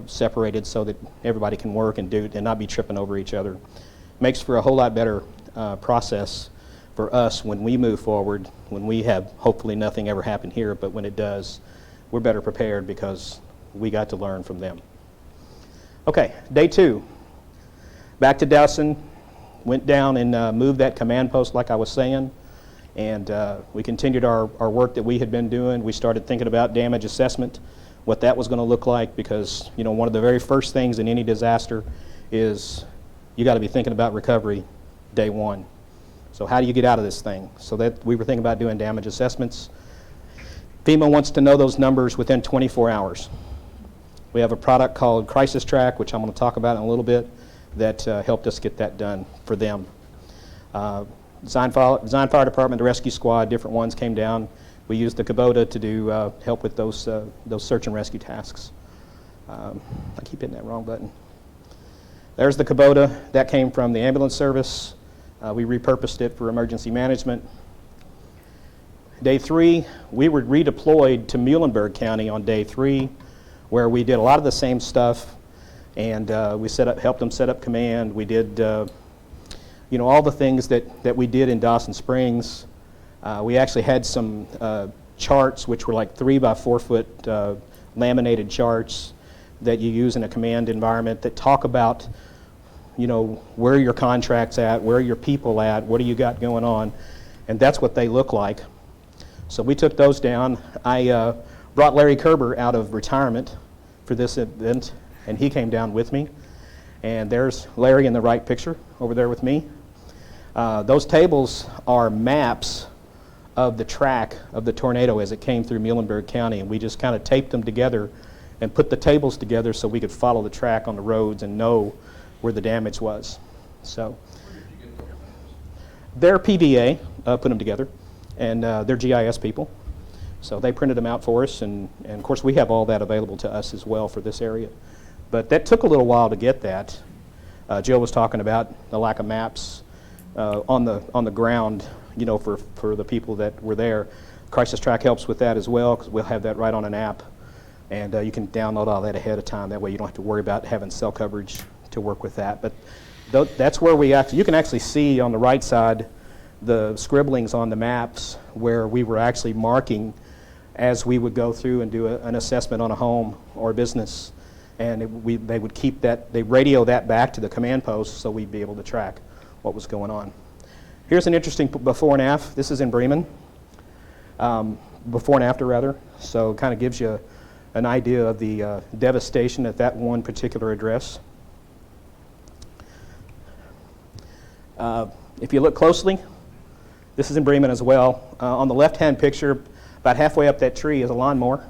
separated so that everybody can work and do and not be tripping over each other. Makes for a whole lot better process for us when we move forward, when we have hopefully nothing ever happen here, but when it does, we're better prepared because we got to learn from them. Okay, day 2. Back to Dowson, went down and moved that command post like I was saying, and we continued our work that we had been doing. We started thinking about damage assessment, what that was going to look like, because one of the very first things in any disaster is you got to be thinking about recovery day 1. So how do you get out of this thing? So that we were thinking about doing damage assessments. FEMA wants to know those numbers within 24 hours. We have a product called Crisis Track, which I'm going to talk about in a little bit, that helped us get that done for them. Design Fire Department, the rescue squad, different ones came down. We used the Kubota to do help with those search and rescue tasks. I keep hitting that wrong button. There's the Kubota. That came from the ambulance service. We repurposed it for emergency management. Day 3, we were redeployed to Muhlenberg County on day 3, where we did a lot of the same stuff, and we helped them set up command. We did, all the things that we did in Dawson Springs. We actually had some charts, which were like 3 by 4 foot laminated charts that you use in a command environment that talk about where your contract's at, where your people at, what do you got going on, and that's what they look like. So we took those down. I brought Larry Kerber out of retirement for this event, and he came down with me. And there's Larry in the right picture over there with me. Those tables are maps of the track of the tornado as it came through Muhlenberg County, and we just kind of taped them together and put the tables together so we could follow the track on the roads and know where the damage was. So their PVA put them together, and they're GIS people. So they printed them out for us, and of course we have all that available to us as well for this area. But that took a little while to get that. Jill was talking about the lack of maps on the ground, for the people that were there. Crisis Track helps with that as well, because we'll have that right on an app, and you can download all that ahead of time. That way you don't have to worry about having cell coverage to work with that. But that's where you can actually see on the right side the scribblings on the maps where we were actually marking as we would go through and do an assessment on a home or a business. And they would keep that, they radio that back to the command post so we'd be able to track what was going on. Here's an interesting before and after. This is in Bremen. Before and after, rather. So it kind of gives you an idea of the devastation at that one particular address. If you look closely, this is in Bremen as well. On the left-hand picture, about halfway up that tree is a lawnmower.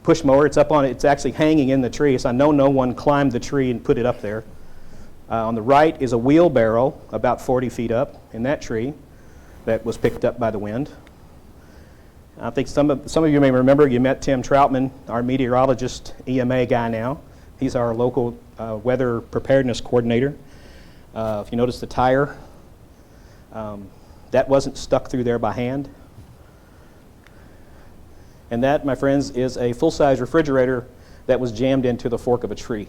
Push mower, it's actually hanging in the tree, so I know no one climbed the tree and put it up there. On the right is a wheelbarrow about 40 feet up in that tree that was picked up by the wind. I think some of you may remember you met Tim Troutman, our meteorologist, EMA guy now. He's our local weather preparedness coordinator. If you notice the tire, that wasn't stuck through there by hand. And that, my friends, is a full-size refrigerator that was jammed into the fork of a tree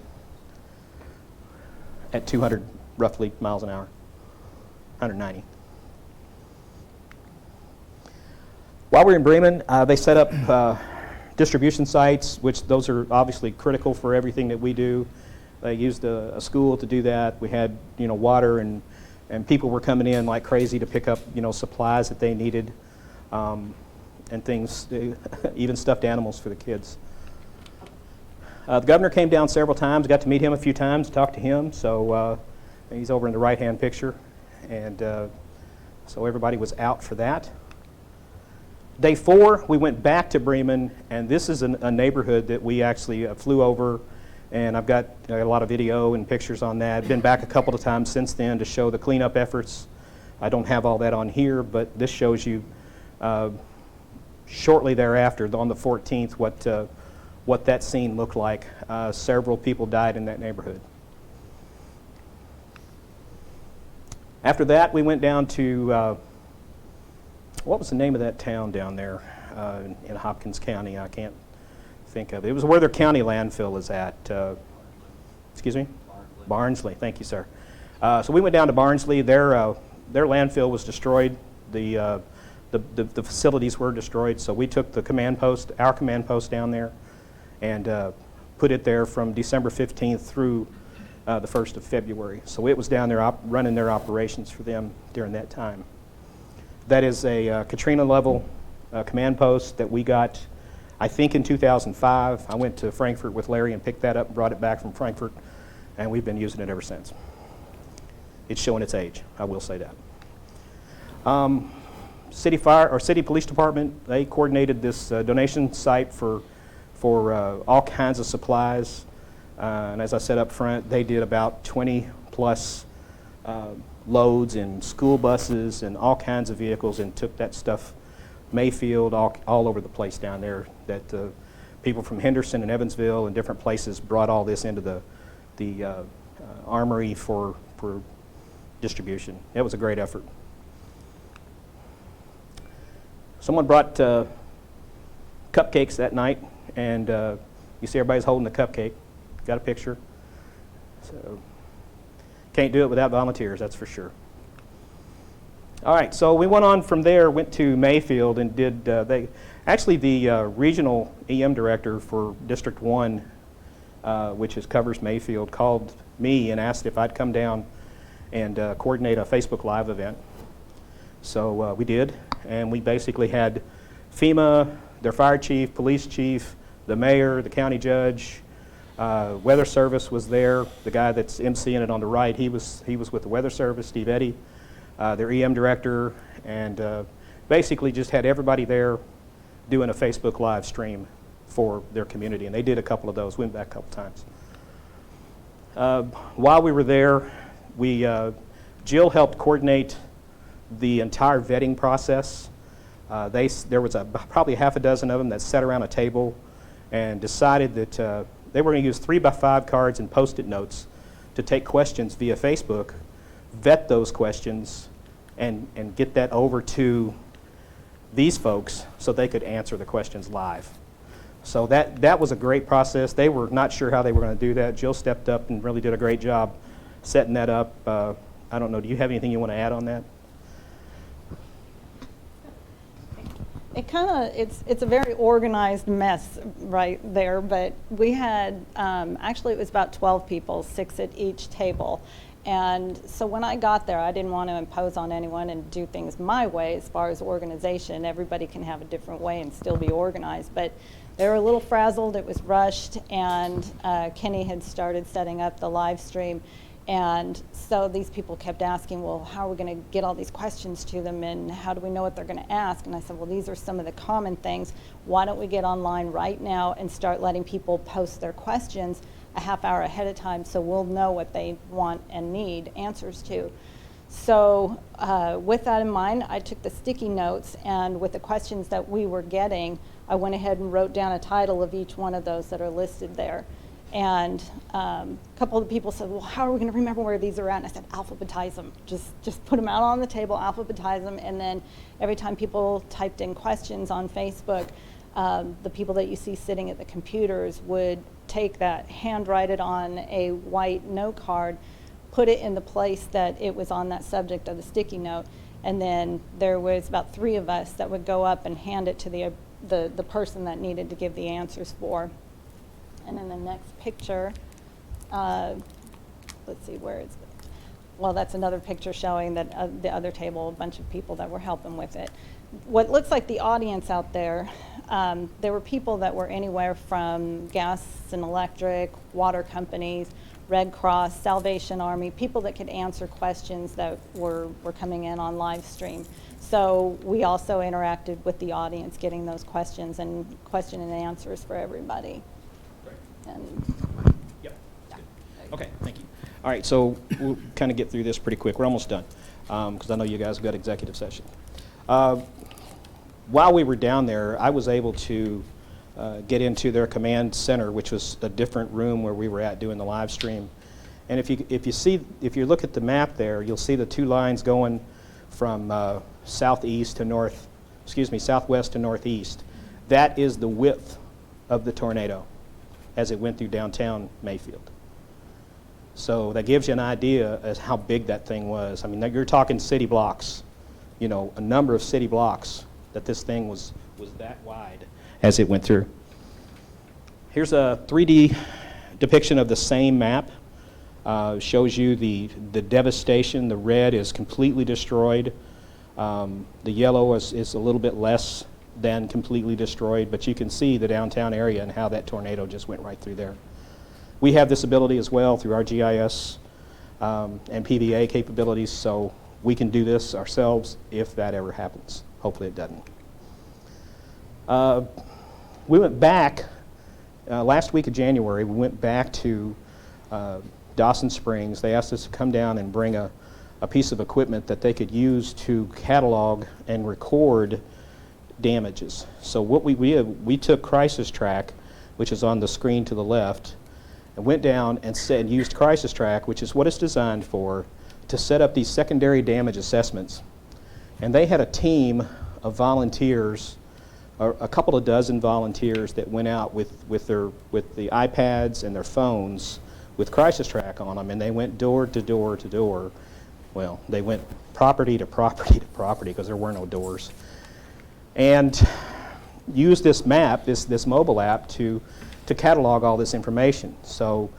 at 200, roughly, miles an hour, 190. While we're in Bremen, they set up distribution sites, which those are obviously critical for everything that we do. They used a school to do that. We had, water, and people were coming in like crazy to pick up, supplies that they needed, and things, even stuffed animals for the kids. The governor came down several times, got to meet him a few times, talk to him, so he's over in the right-hand picture, and so everybody was out for that. Day 4, we went back to Bremen, and this is a neighborhood that we actually flew over, and I've got a lot of video and pictures on that. Been back a couple of times since then to show the cleanup efforts. I don't have all that on here, but this shows you shortly thereafter, on the 14th, what that scene looked like. Several people died in that neighborhood. After that, we went down to, what was the name of that town down there in Hopkins County? I can't think of it. It was where their county landfill is at. Excuse me? Barnsley. Thank you, sir. So we went down to Barnsley. Their landfill was destroyed. The facilities were destroyed. So we took the command post, our command post down there, and put it there from December 15th through the 1st of February. So it was down there running their operations for them during that time. That is a Katrina level command post that we got, I think, in 2005. I went to Frankfurt with Larry and picked that up and brought it back from Frankfurt, and we've been using it ever since. It's showing its age, I will say that. City Fire or City Police Department, they coordinated this donation site for all kinds of supplies. And as I said up front, they did about 20 plus loads in school buses and all kinds of vehicles and took that stuff, Mayfield, all over the place down there, that people from Henderson and Evansville and different places brought all this into the armory for distribution. It was a great effort. Someone brought cupcakes that night, and you see everybody's holding the cupcake. Got a picture. So can't do it without volunteers, that's for sure. All right, so we went on from there, went to Mayfield, and did the regional EM director for District 1, which covers Mayfield, called me and asked if I'd come down and coordinate a Facebook Live event. So we did, and we basically had FEMA, their fire chief, police chief, the mayor, the county judge, Weather Service was there. The guy that's emceeing it on the right, he was with the Weather Service, Steve Eddy, their EM director, and basically just had everybody there doing a Facebook Live stream for their community, and they did a couple of those. Went back a couple times. While we were there, Jill helped coordinate the entire vetting process. There was probably half a dozen of them that sat around a table and decided that they were going to use 3x5 cards and Post-it notes to take questions via Facebook, vet those questions, and get that over to these folks so they could answer the questions live. So that was a great process. They were not sure how they were going to do that. Jill stepped up and really did a great job setting that up. I don't know, do you have anything you want to add on that? It's a very organized mess right there, but we had, actually it was about 12 people, 6 at each table. And so when I got there, I didn't want to impose on anyone and do things my way as far as organization. Everybody can have a different way and still be organized, but they were a little frazzled. It was rushed, and Kenny had started setting up the live stream. And so these people kept asking, well, how are we going to get all these questions to them, and how do we know what they're going to ask? And I said, well, these are some of the common things. Why don't we get online right now and start letting people post their questions a half hour ahead of time so we'll know what they want and need answers to. So with that in mind, I took the sticky notes, and with the questions that we were getting, I went ahead and wrote down a title of each one of those that are listed there. And a couple of the people said, well, how are we going to remember where these are at? And I said, alphabetize them. Just put them out on the table, alphabetize them, and then every time people typed in questions on Facebook, the people that you see sitting at the computers would take that, handwrite it on a white note card, put it in the place that it was on that subject of the sticky note, and then there was about 3 of us that would go up and hand it to the person that needed to give the answers for. And in the next picture, let's see, where is it? Well, that's another picture showing that the other table, a bunch of people that were helping with it. What looks like the audience out there, there were people that were anywhere from gas and electric, water companies, Red Cross, Salvation Army, people that could answer questions that were coming in on live stream. So we also interacted with the audience, getting those questions and question and answers for everybody. Yep. Yeah. Okay, thank you. All right, so we'll kind of get through this pretty quick. We're almost done because I know you guys have got executive session. while we were down there, I was able to get into their command center, which was a different room where we were at doing the live stream. And if you look at the map there, you'll see the two lines going from southwest to northeast. That is the width of the tornado as it went through downtown Mayfield. So that gives you an idea as how big that thing was. I mean, you're talking city blocks, you know, a number of city blocks that this thing was that wide as it went through. Here's a 3D depiction of the same map. Shows you the devastation. The red is completely destroyed. The yellow is a little bit less than completely destroyed, but you can see the downtown area and how that tornado just went right through there. We have this ability as well through our GIS and PVA capabilities, so we can do this ourselves if that ever happens. Hopefully it doesn't. We went back, last week of January, we went back to Dawson Springs. They asked us to come down and bring a piece of equipment that they could use to catalog and record damages. So what we did, we took Crisis Track, which is on the screen to the left, and went down and used Crisis Track, which is what it's designed for, to set up these secondary damage assessments. And they had a team of volunteers, a couple of dozen volunteers that went out with the iPads and their phones with Crisis Track on them, and they went door to door to door. Well, they went property to property to property because there were no doors, and used this map, this mobile app, to catalog all this information. So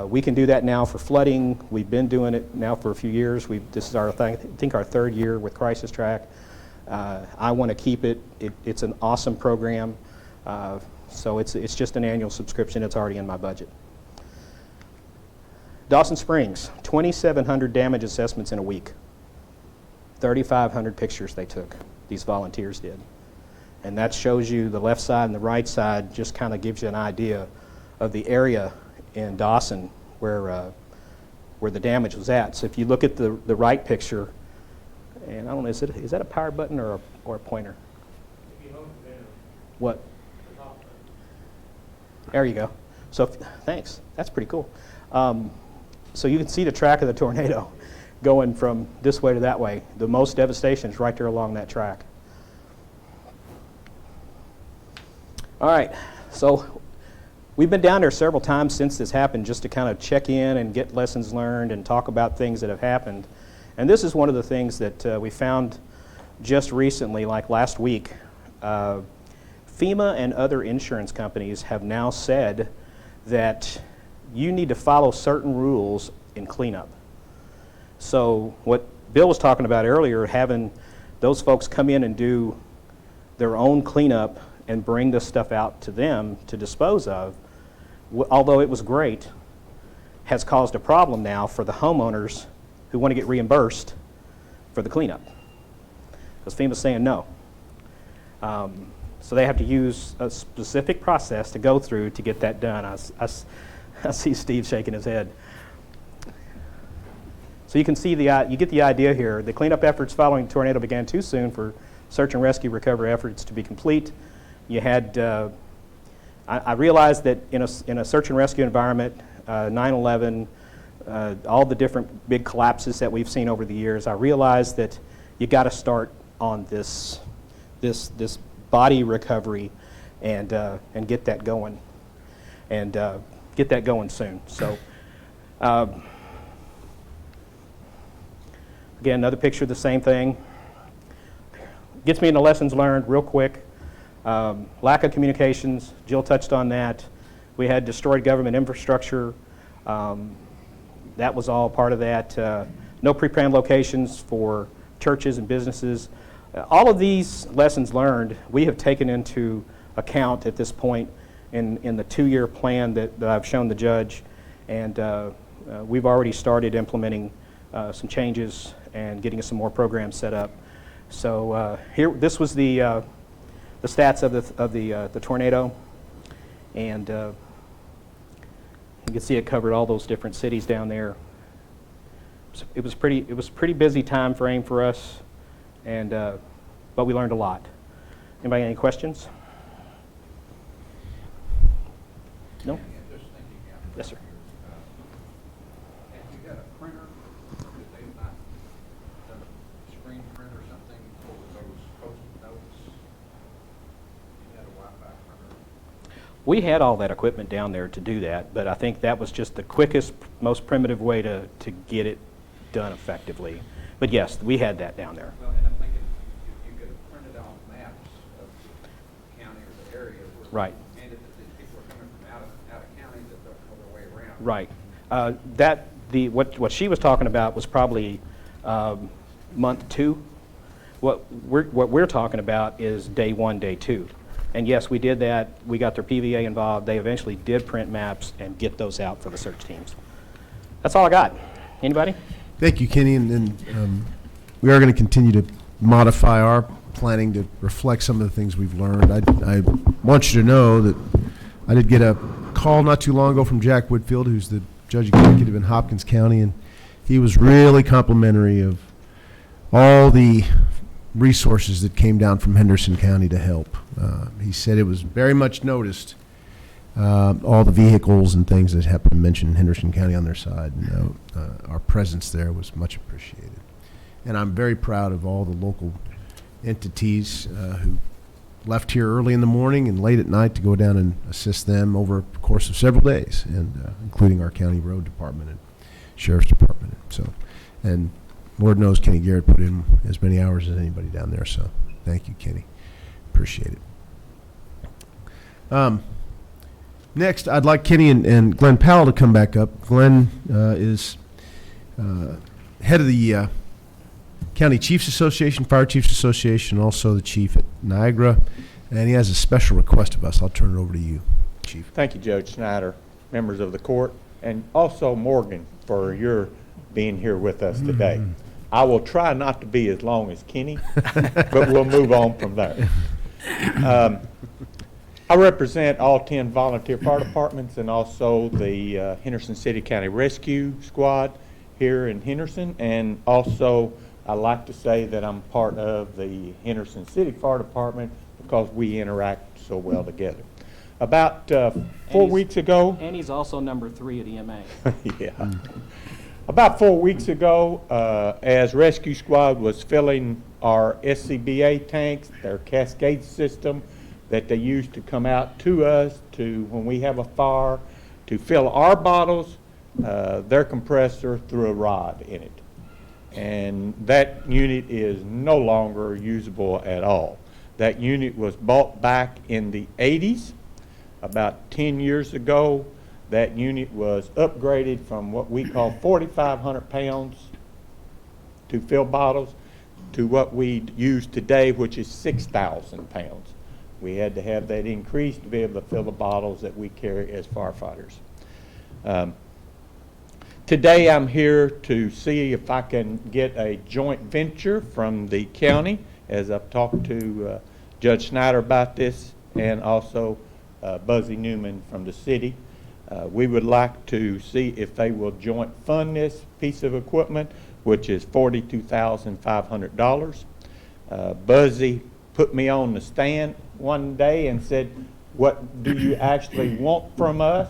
we can do that now for flooding. We've been doing it now for a few years. This is I think our third year with Crisis Track. I want to keep it. It's an awesome program. So it's just an annual subscription. It's already in my budget. Dawson Springs, 2,700 damage assessments in a week. 3,500 pictures they took, these volunteers did. And that shows you the left side and the right side, just kind of gives you an idea of the area in Dawson where the damage was at. So if you look at the right picture, and I don't know, is that a power button or a pointer? What? There you go. So thanks. That's pretty cool. So you can see the track of the tornado going from this way to that way. The most devastation is right there along that track. All right, so we've been down there several times since this happened just to kind of check in and get lessons learned and talk about things that have happened. And this is one of the things that we found just recently, like last week. FEMA and other insurance companies have now said that you need to follow certain rules in cleanup. So what Bill was talking about earlier, having those folks come in and do their own cleanup and bring this stuff out to them to dispose of, although it was great, has caused a problem now for the homeowners who want to get reimbursed for the cleanup. Because FEMA's saying no. So they have to use a specific process to go through to get that done. I see Steve shaking his head. So you can see you get the idea here. The cleanup efforts following the tornado began too soon for search and rescue recovery efforts to be complete. You had, I realized that in a search and rescue environment, 9/11, all the different big collapses that we've seen over the years, I realized that you got to start on this body recovery and get that going, and get that going soon. So again, another picture of the same thing. Gets me into lessons learned real quick. Lack of communications, Jill touched on that. We had destroyed government infrastructure. That was all part of that. No pre-planned locations for churches and businesses. All of these lessons learned, we have taken into account at this point in the 2-year plan that I've shown the judge. And we've already started implementing some changes and getting some more programs set up. So this was the stats of the tornado, and you can see it covered all those different cities down there. It was pretty busy time frame for us, and but we learned a lot. Anybody got any questions? No? Yes, sir. Have you got a printer that they've not done a screen print or something for those post-it notes? You had a Wi-Fi printer? We had all that equipment down there to do that, but I think that was just the quickest, most primitive way to get it done effectively. But yes, we had that down there. Well, and I'm thinking you could have printed out maps of the county or the area where Right. and if people are coming from out of county that don't know their way around. Right. What she was talking about was probably month 2. What we're talking about is day 1, day 2. And yes, we did that. We got their PVA involved. They eventually did print maps and get those out for the search teams. That's all I got. Anybody? Thank you, Kenny, and we are going to continue to modify our planning to reflect some of the things we've learned. I want you to know that I did get a call not too long ago from Jack Woodfield, who's the judge executive in Hopkins County, and he was really complimentary of all the resources that came down from Henderson County to help. He said it was very much noticed, all the vehicles and things that happened to mention Henderson County on their side. And, our presence there was much appreciated. And I'm very proud of all the local entities who left here early in the morning and late at night to go down and assist them over a course of several days, and including our county road department and sheriff's department. So, and Lord knows Kenny Garrett put in as many hours as anybody down there. So thank you, Kenny. Appreciate it. Next, I'd like Kenny and Glenn Powell to come back up. Glenn is head of the County Chiefs Association, Fire Chiefs Association, also the chief at Niagara, and he has a special request of us. I'll turn it over to you, Chief. Thank you, Judge Snyder, members of the court, and also Morgan for your being here with us today. I will try not to be as long as Kenny, but we'll move on from there. I represent all 10 volunteer fire departments and also the Henderson City County Rescue Squad here in Henderson, and also I like to say that I'm part of the Henderson City Fire Department because we interact so well together. About 4 weeks ago... And he's also number 3 at EMA. Yeah. About 4 weeks ago, as Rescue Squad was filling our SCBA tanks, their cascade system that they use to come out to us to, when we have a fire, to fill our bottles, their compressor threw a rod in it. And that unit is no longer usable at all. That unit was bought back in the 80s. About 10 years ago, that unit was upgraded from what we call 4,500 pounds to fill bottles to what we use today, which is 6,000 pounds. We had to have that increased to be able to fill the bottles that we carry as firefighters. Today I'm here to see if I can get a joint venture from the county, as I've talked to Judge Snyder about this, and also Buzzy Newman from the city. We would like to see if they will joint fund this piece of equipment, which is $42,500. Buzzy put me on the stand one day and said, "What do you actually want from us?"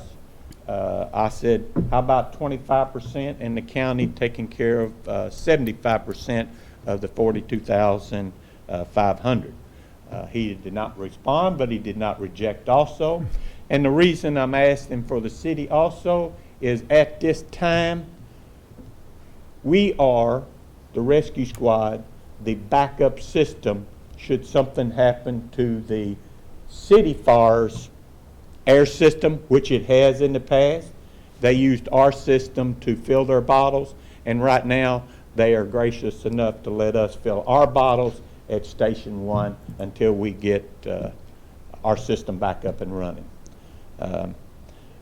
I said, "How about 25% and the county taking care of 75% of the $42,500?" He did not respond, but he did not reject also. And the reason I'm asking for the city also is at this time, we are, the rescue squad, the backup system should something happen to the city fire's air system, which it has in the past. They used our system to fill their bottles, and right now they are gracious enough to let us fill our bottles at Station 1 until we get our system back up and running.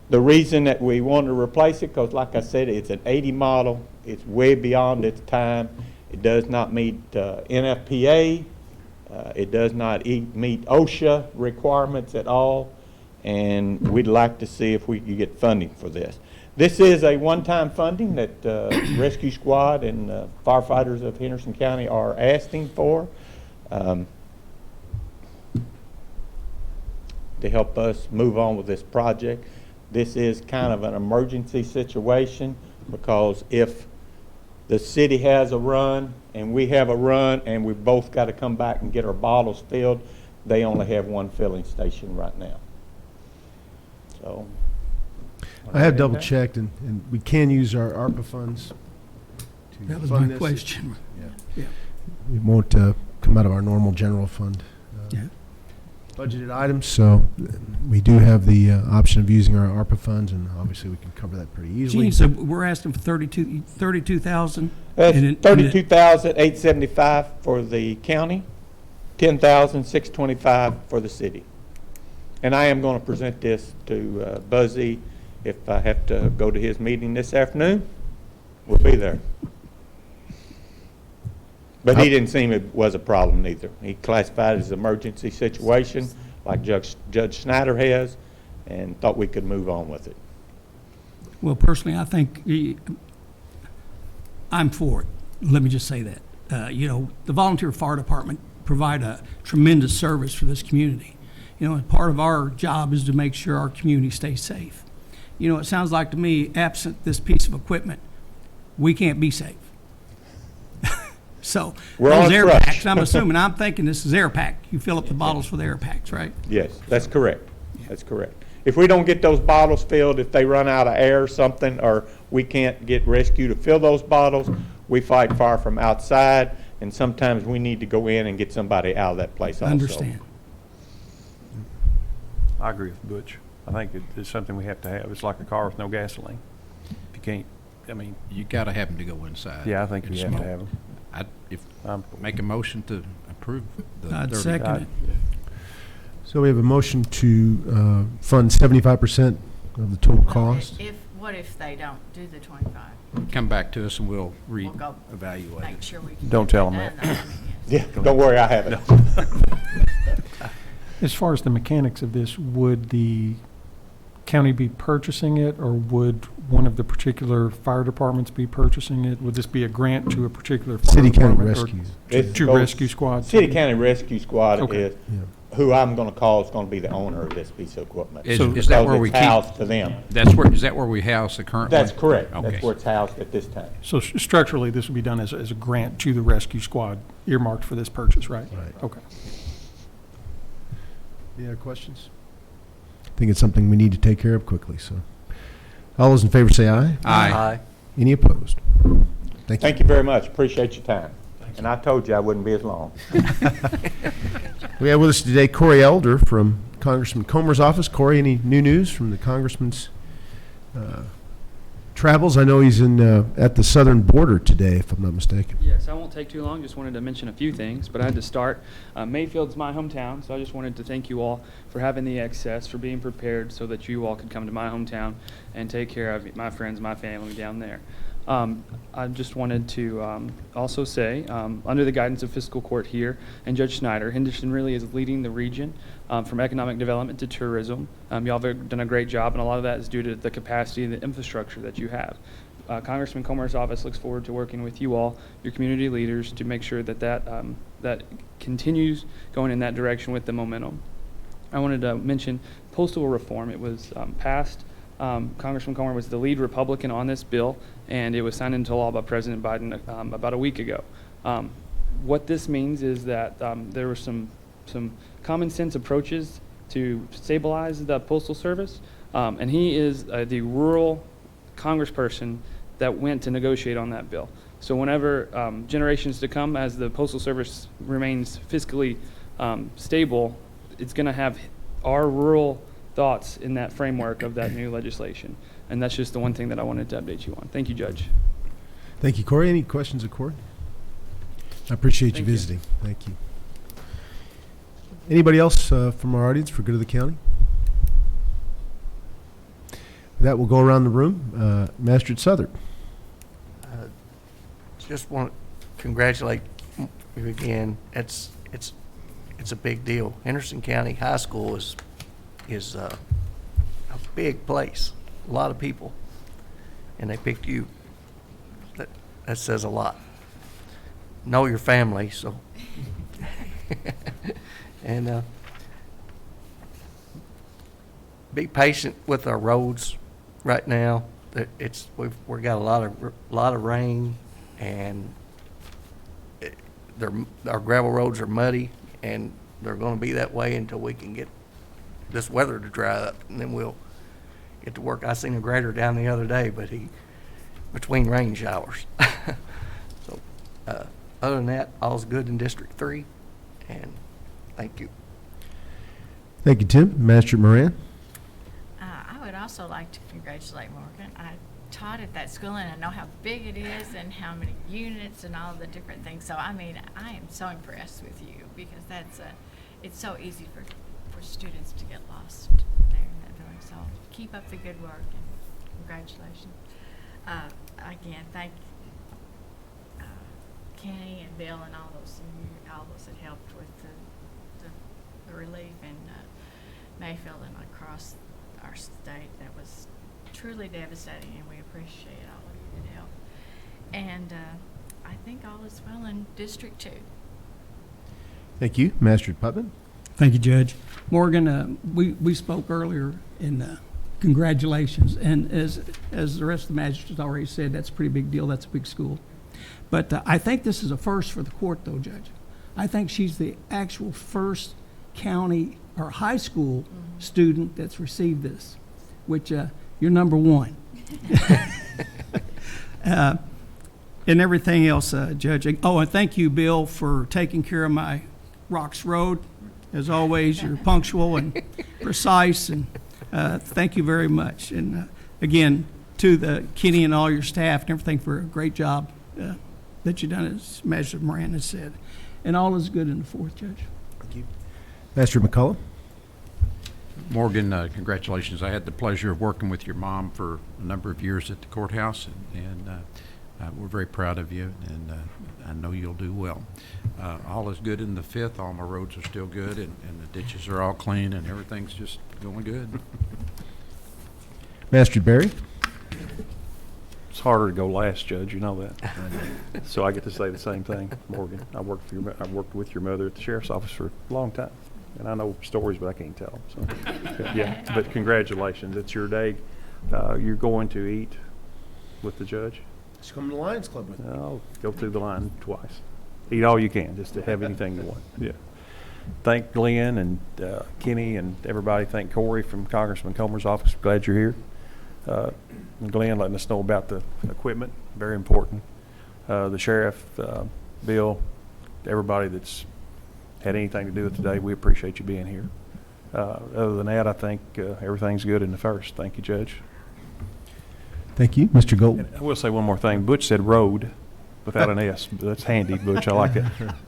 The reason that we want to replace it, because like I said, it's an 80 model. It's way beyond its time. It does not meet NFPA. It does not meet OSHA requirements at all. And we'd like to see if we can get funding for this. This is a one-time funding that Rescue Squad and firefighters of Henderson County are asking for. to help us move on with this project. This is kind of an emergency situation because if the city has a run and we have a run and we both got to come back and get our bottles filled, they only have one filling station right now. So. I have double checked, and we can use our ARPA funds to That was fund my this. question. Yeah. It won't come out of our normal general fund Yeah. budgeted items, so we do have the option of using our ARPA funds, and obviously we can cover that pretty easily. Gene, so we're asking for 32,000? That's And it- $32,875 for the county, $10,625 for the city. And I am going to present this to Buzzy. If I have to go to his meeting this afternoon, we'll be there. But he didn't seem it was a problem either. He classified it as an emergency situation, like Judge Snyder has, and thought we could move on with it. Well, personally, I think I'm for it. Let me just say that. You know, the volunteer fire department provide a tremendous service for this community. You know, and part of our job is to make sure our community stays safe. You know, it sounds like to me, absent this piece of equipment, we can't be safe. So We're those on air crush. packs, I'm thinking this is air pack. You fill up the bottles with air packs, right? Yes, that's correct. That's correct. If we don't get those bottles filled, if they run out of air or something, or we can't get rescue to fill those bottles, we fight fire from outside, and sometimes we need to go in and get somebody out of that place also. Understand. I agree with Butch. I think it's something we have to have. It's like a car with no gasoline. If you can't, I mean. You gotta have them to go inside. Yeah, I think and we have to smoke. have them. Make a motion to approve the I'd 30. second it. So we have a motion to fund 75% of the total cost. What if they don't do the 25? Come back to us and we'll We'll go reevaluate make it. sure we can. Don't get tell that them done, that. though. Yes. Yeah, don't worry, I have it. As far as the mechanics of this, would the county be purchasing it, or would one of the particular fire departments be purchasing it? Would this be a grant to a particular fire City County department? or Rescues. It's To both- rescue squad? City County Rescue Squad Okay. is, who I'm going to call is going to be the owner of this piece of equipment. Is Because that where we it's keep? housed to them. Is that where we house the current one? That's correct. Okay. That's where it's housed at this time. So structurally, this would be done as a grant to the rescue squad earmarked for this purchase, right? Right. Okay. Any other questions? I think it's something we need to take care of quickly, so. All those in favor say aye. Aye. Any opposed? Thank you. Thank you very much. Appreciate your time. And I told you I wouldn't be as long. We have with us today Corey Elder from Congressman Comer's office. Corey, any new news from the congressman's travels? I know he's at the southern border today, if I'm not mistaken. Yes, I won't take too long. Just wanted to mention a few things, but I had to start. Mayfield's my hometown, so I just wanted to thank you all for having the access, for being prepared so that you all could come to my hometown and take care of my friends, my family down there. I just wanted to also say, under the guidance of Fiscal Court here and Judge Snyder, Henderson really is leading the region from economic development to tourism. Y'all have done a great job, and a lot of that is due to the capacity and the infrastructure that you have. Congressman Comer's office looks forward to working with you all, your community leaders, to make sure that that continues going in that direction with the momentum. I wanted to mention Postal Reform. It was passed. Congressman Comer was the lead Republican on this bill, and it was signed into law by President Biden about a week ago. What this means is that there were some common sense approaches to stabilize the Postal Service, and he is the rural congressperson that went to negotiate on that bill. So whenever generations to come, as the Postal Service remains fiscally stable, it's going to have our rural thoughts in that framework of that new legislation. And that's just the one thing that I wanted to update you on. Thank you, Judge. Thank you, Corey. Any questions of Corey? I appreciate you Thank you. visiting. Thank you. Anybody else from our audience for good of the county? With that, we'll go around the room. Master at Southern. Just want to congratulate you again. It's a big deal. Henderson County High School is a big place, a lot of people, and they picked you. That says a lot. Know your family, so. And be patient with our roads right now. We've got a lot of rain, and our gravel roads are muddy, and they're going to be that way until we can get this weather to dry up, and then we'll get to work. I seen a grader down the other day, but between rain showers. So, other than that, all's good in District 3, and thank you. Thank you, Tim. Master Moran? I would also like to congratulate Morgan. I taught at that school, and I know how big it is and how many units and all the different things. So, I mean, I am so impressed with you, because it's so easy for students to get lost there in that building. So keep up the good work, and congratulations. Again, thank Kenny and Bill and all those that helped with the relief in Mayfield and across our state. That was truly devastating, and we appreciate all of you that helped. And I think all is well in District 2. Thank you. Master Putman? Thank you, Judge. Morgan, we spoke earlier in congratulations, and as the rest of the magistrates already said, that's a pretty big deal. That's a big school. But I think this is a first for the court, though, Judge. I think she's the actual first county or high school student that's received this, which you're number one. And everything else, Judge. Oh, and thank you, Bill, for taking care of my Rocks Road. As always, you're punctual and precise, and thank you very much. And again, to the Kenny and all your staff and everything for a great job that you've done, as Magistrate Moran has said. And all is good in the fourth, Judge. Thank you. Master McCullough? Morgan, congratulations. I had the pleasure of working with your mom for a number of years at the courthouse, and we're very proud of you, and I know you'll do well. All is good in the fifth. All my roads are still good, and the ditches are all clean, and everything's just going good. Master Berry? It's harder to go last, Judge, you know that. So I get to say the same thing, Morgan. I worked with your mother at the sheriff's office for a long time, and I know stories, but I can't tell them. So, yeah, but congratulations. It's your day. You're going to eat with the judge? Just come to the Lions Club with me. I'll go through the line twice. Eat all you can, just to have anything you want. Yeah. Thank Glenn and Kenny and everybody. Thank Corey from Congressman Comer's office. Glad you're here. And Glenn letting us know about the equipment, very important. The sheriff, Bill, everybody that's had anything to do with today, we appreciate you being here. Other than that, I think everything's good in the first. Thank you, Judge. Thank you. Mr. Gold? I will say one more thing. Butch said road without an S. That's handy, Butch. I like it.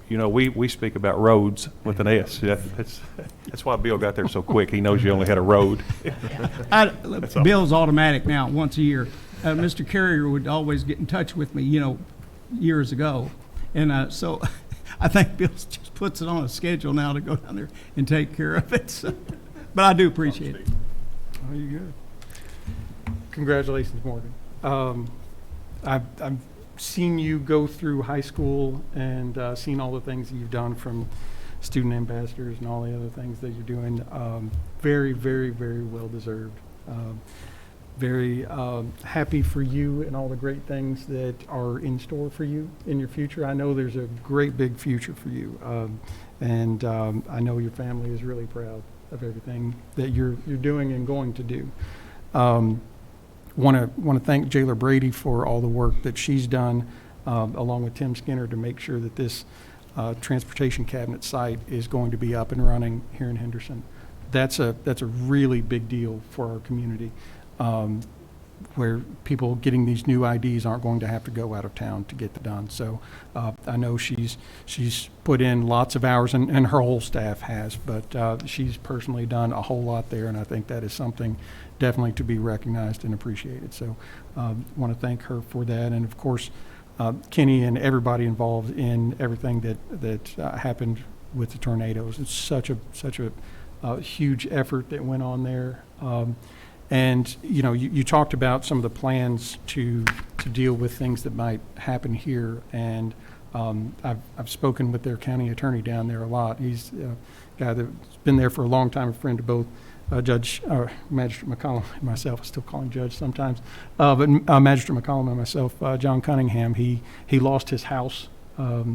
You know, we speak about roads with an S. That's why Bill got there so quick. He knows you only had a road. Bill's automatic now, once a year. Mr. Carrier would always get in touch with me, years ago. And so I think Bill just puts it on a schedule now to go down there and take care of it. So, but I do appreciate it. Oh, you're good. Congratulations, Morgan. I've seen you go through high school and seen all the things that you've done, from student ambassadors and all the other things that you're doing. Very, very, very well deserved. Very happy for you and all the great things that are in store for you in your future. I know there's a great big future for you, and I know your family is really proud of everything that you're doing and going to do. Want to thank Jailer Brady for all the work that she's done, along with Tim Skinner, to make sure that this transportation cabinet site is going to be up and running here in Henderson. That's a really big deal for our community, where people getting these new IDs aren't going to have to go out of town to get it done. So I know she's put in lots of hours, and her whole staff has, but she's personally done a whole lot there, and I think that is something definitely to be recognized and appreciated. So want to thank her for that, and of course Kenny and everybody involved in everything that happened with the tornadoes. It's such a huge effort that went on there. And you talked about some of the plans to deal with things that might happen here, and I've spoken with their county attorney down there a lot. He's a guy that's been there for a long time, a friend to both Magistrate McCollum and myself, I still call him Judge sometimes, but Magistrate McCollum and myself, John Cunningham, he lost his house,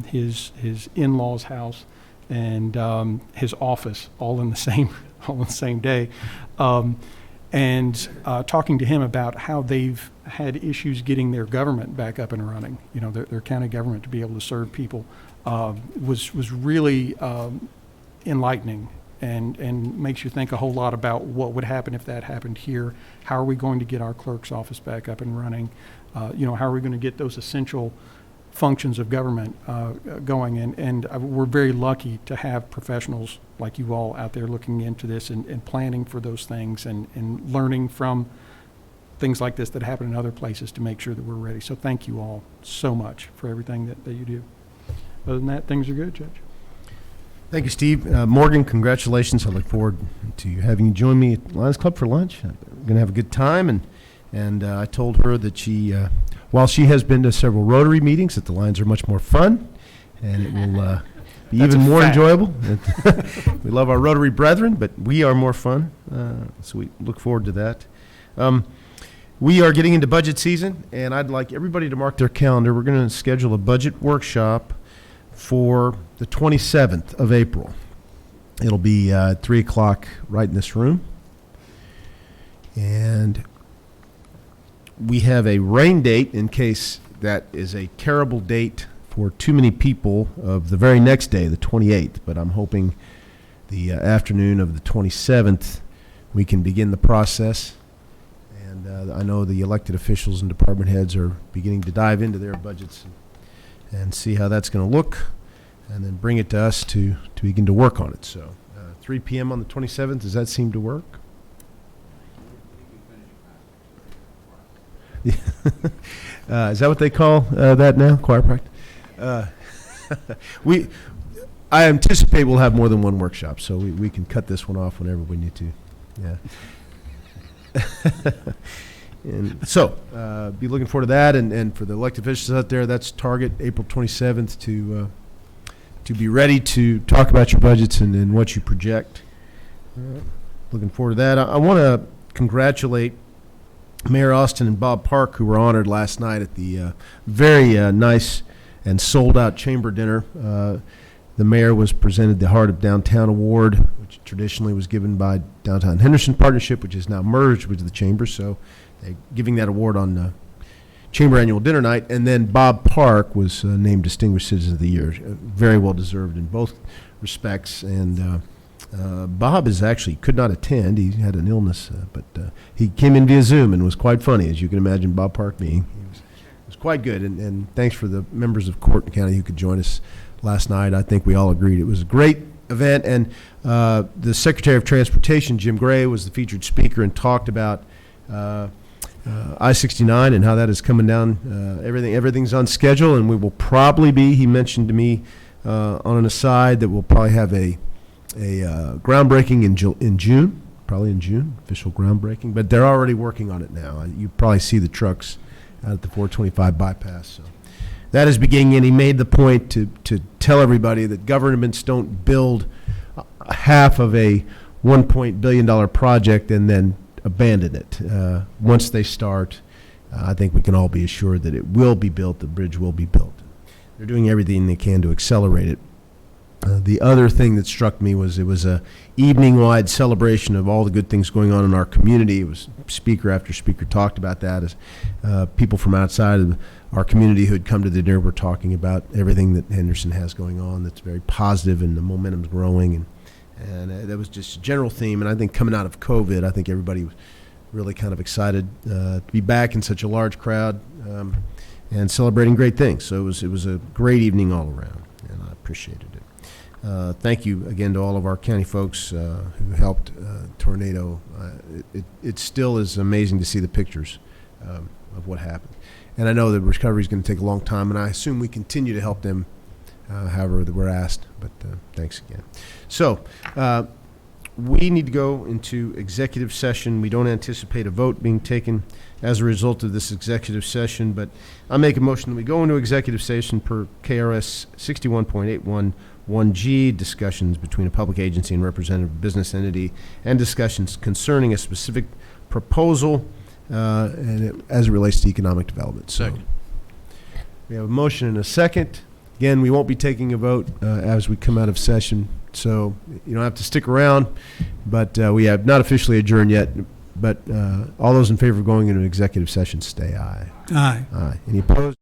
his in-laws' house, and his office all in the same day. And talking to him about how they've had issues getting their government back up and running, their county government to be able to serve people, was really enlightening and makes you think a whole lot about what would happen if that happened here. How are we going to get our clerk's office back up and running? How are we going to get those essential functions of government going? And we're very lucky to have professionals like you all out there looking into this and planning for those things and learning from things like this that happen in other places to make sure that we're ready. So thank you all so much for everything that you do. Other than that, things are good, Judge. Thank you, Steve. Morgan, congratulations. I look forward to having you join me at Lions Club for lunch. We're going to have a good time, and I told her that while she has been to several Rotary meetings, that the Lions are much more fun, and it will be even more enjoyable. We love our Rotary brethren, but we are more fun, so we look forward to that. We are getting into budget season, and I'd like everybody to mark their calendar. We're going to schedule a budget workshop for the 27th of April. It'll be 3 o'clock right in this room. And we have a rain date in case that is a terrible date for too many people of the very next day, the 28th. But I'm hoping the afternoon of the 27th we can begin the process. And I know the elected officials and department heads are beginning to dive into their budgets and see how that's going to look, and then bring it to us to begin to work on it. So 3 p.m. on the 27th, does that seem to work? Is that what they call that now, choir practice? I anticipate we'll have more than one workshop, so we can cut this one off whenever we need to. Yeah. And so, be looking forward to that, and for the elected officials out there, that's target April 27th to be ready to talk about your budgets and what you project. Looking forward to that. I want to congratulate Mayor Austin and Bob Park, who were honored last night at the very nice and sold-out chamber dinner. The mayor was presented the Heart of Downtown Award, which traditionally was given by Downtown Henderson Partnership, which is now merged with the chamber. So giving that award on Chamber Annual Dinner Night. And then Bob Park was named Distinguished Citizen of the Year. Very well deserved in both respects. And Bob could not attend. He had an illness, but he came in via Zoom and was quite funny, as you can imagine Bob Park being. It was quite good. And thanks for the members of Court and County who could join us last night. I think we all agreed it was a great event. And the Secretary of Transportation, Jim Gray, was the featured speaker and talked about I-69 and how that is coming down. Everything's on schedule, and we will probably be, he mentioned to me on an aside, that we'll probably have a groundbreaking in June, official groundbreaking, but they're already working on it now. You probably see the trucks out at the 425 bypass. So that is beginning, and he made the point to tell everybody that governments don't build half of a $1 billion project and then abandon it. Once they start, I think we can all be assured that it will be built, the bridge will be built. They're doing everything they can to accelerate it. The other thing that struck me was it was a evening-wide celebration of all the good things going on in our community. It was speaker after speaker talked about that, as people from outside of our community who had come to the dinner were talking about everything that Henderson has going on that's very positive, and the momentum's growing, and that was just a general theme. And I think coming out of COVID, I think everybody was really kind of excited to be back in such a large crowd and celebrating great things. So it was a great evening all around, and I appreciated it. Thank you again to all of our county folks who helped tornado. It still is amazing to see the pictures of what happened. And I know the recovery is going to take a long time, and I assume we continue to help them however that we're asked. But thanks again. So we need to go into executive session. We don't anticipate a vote being taken as a result of this executive session, but I make a motion that we go into executive session per KRS 61.81 1G, discussions between a public agency and representative business entity, and discussions concerning a specific proposal as it relates to economic development. So, Second. we have a motion and a second. Again, we won't be taking a vote as we come out of session, so you don't have to stick around, but we have not officially adjourned yet. But all those in favor of going into executive session, say aye. Aye. Aye. Any opposed?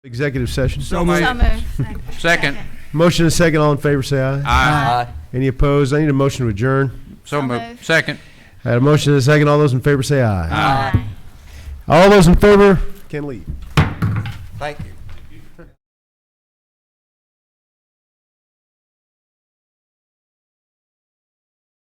Executive session. So moved. Second. Motion and second. All in favor, say aye. Aye. Any opposed? I need a motion to adjourn. So moved. Second. I had a motion and a second. All those in favor say aye. Aye. All those in favor can leave. Thank you.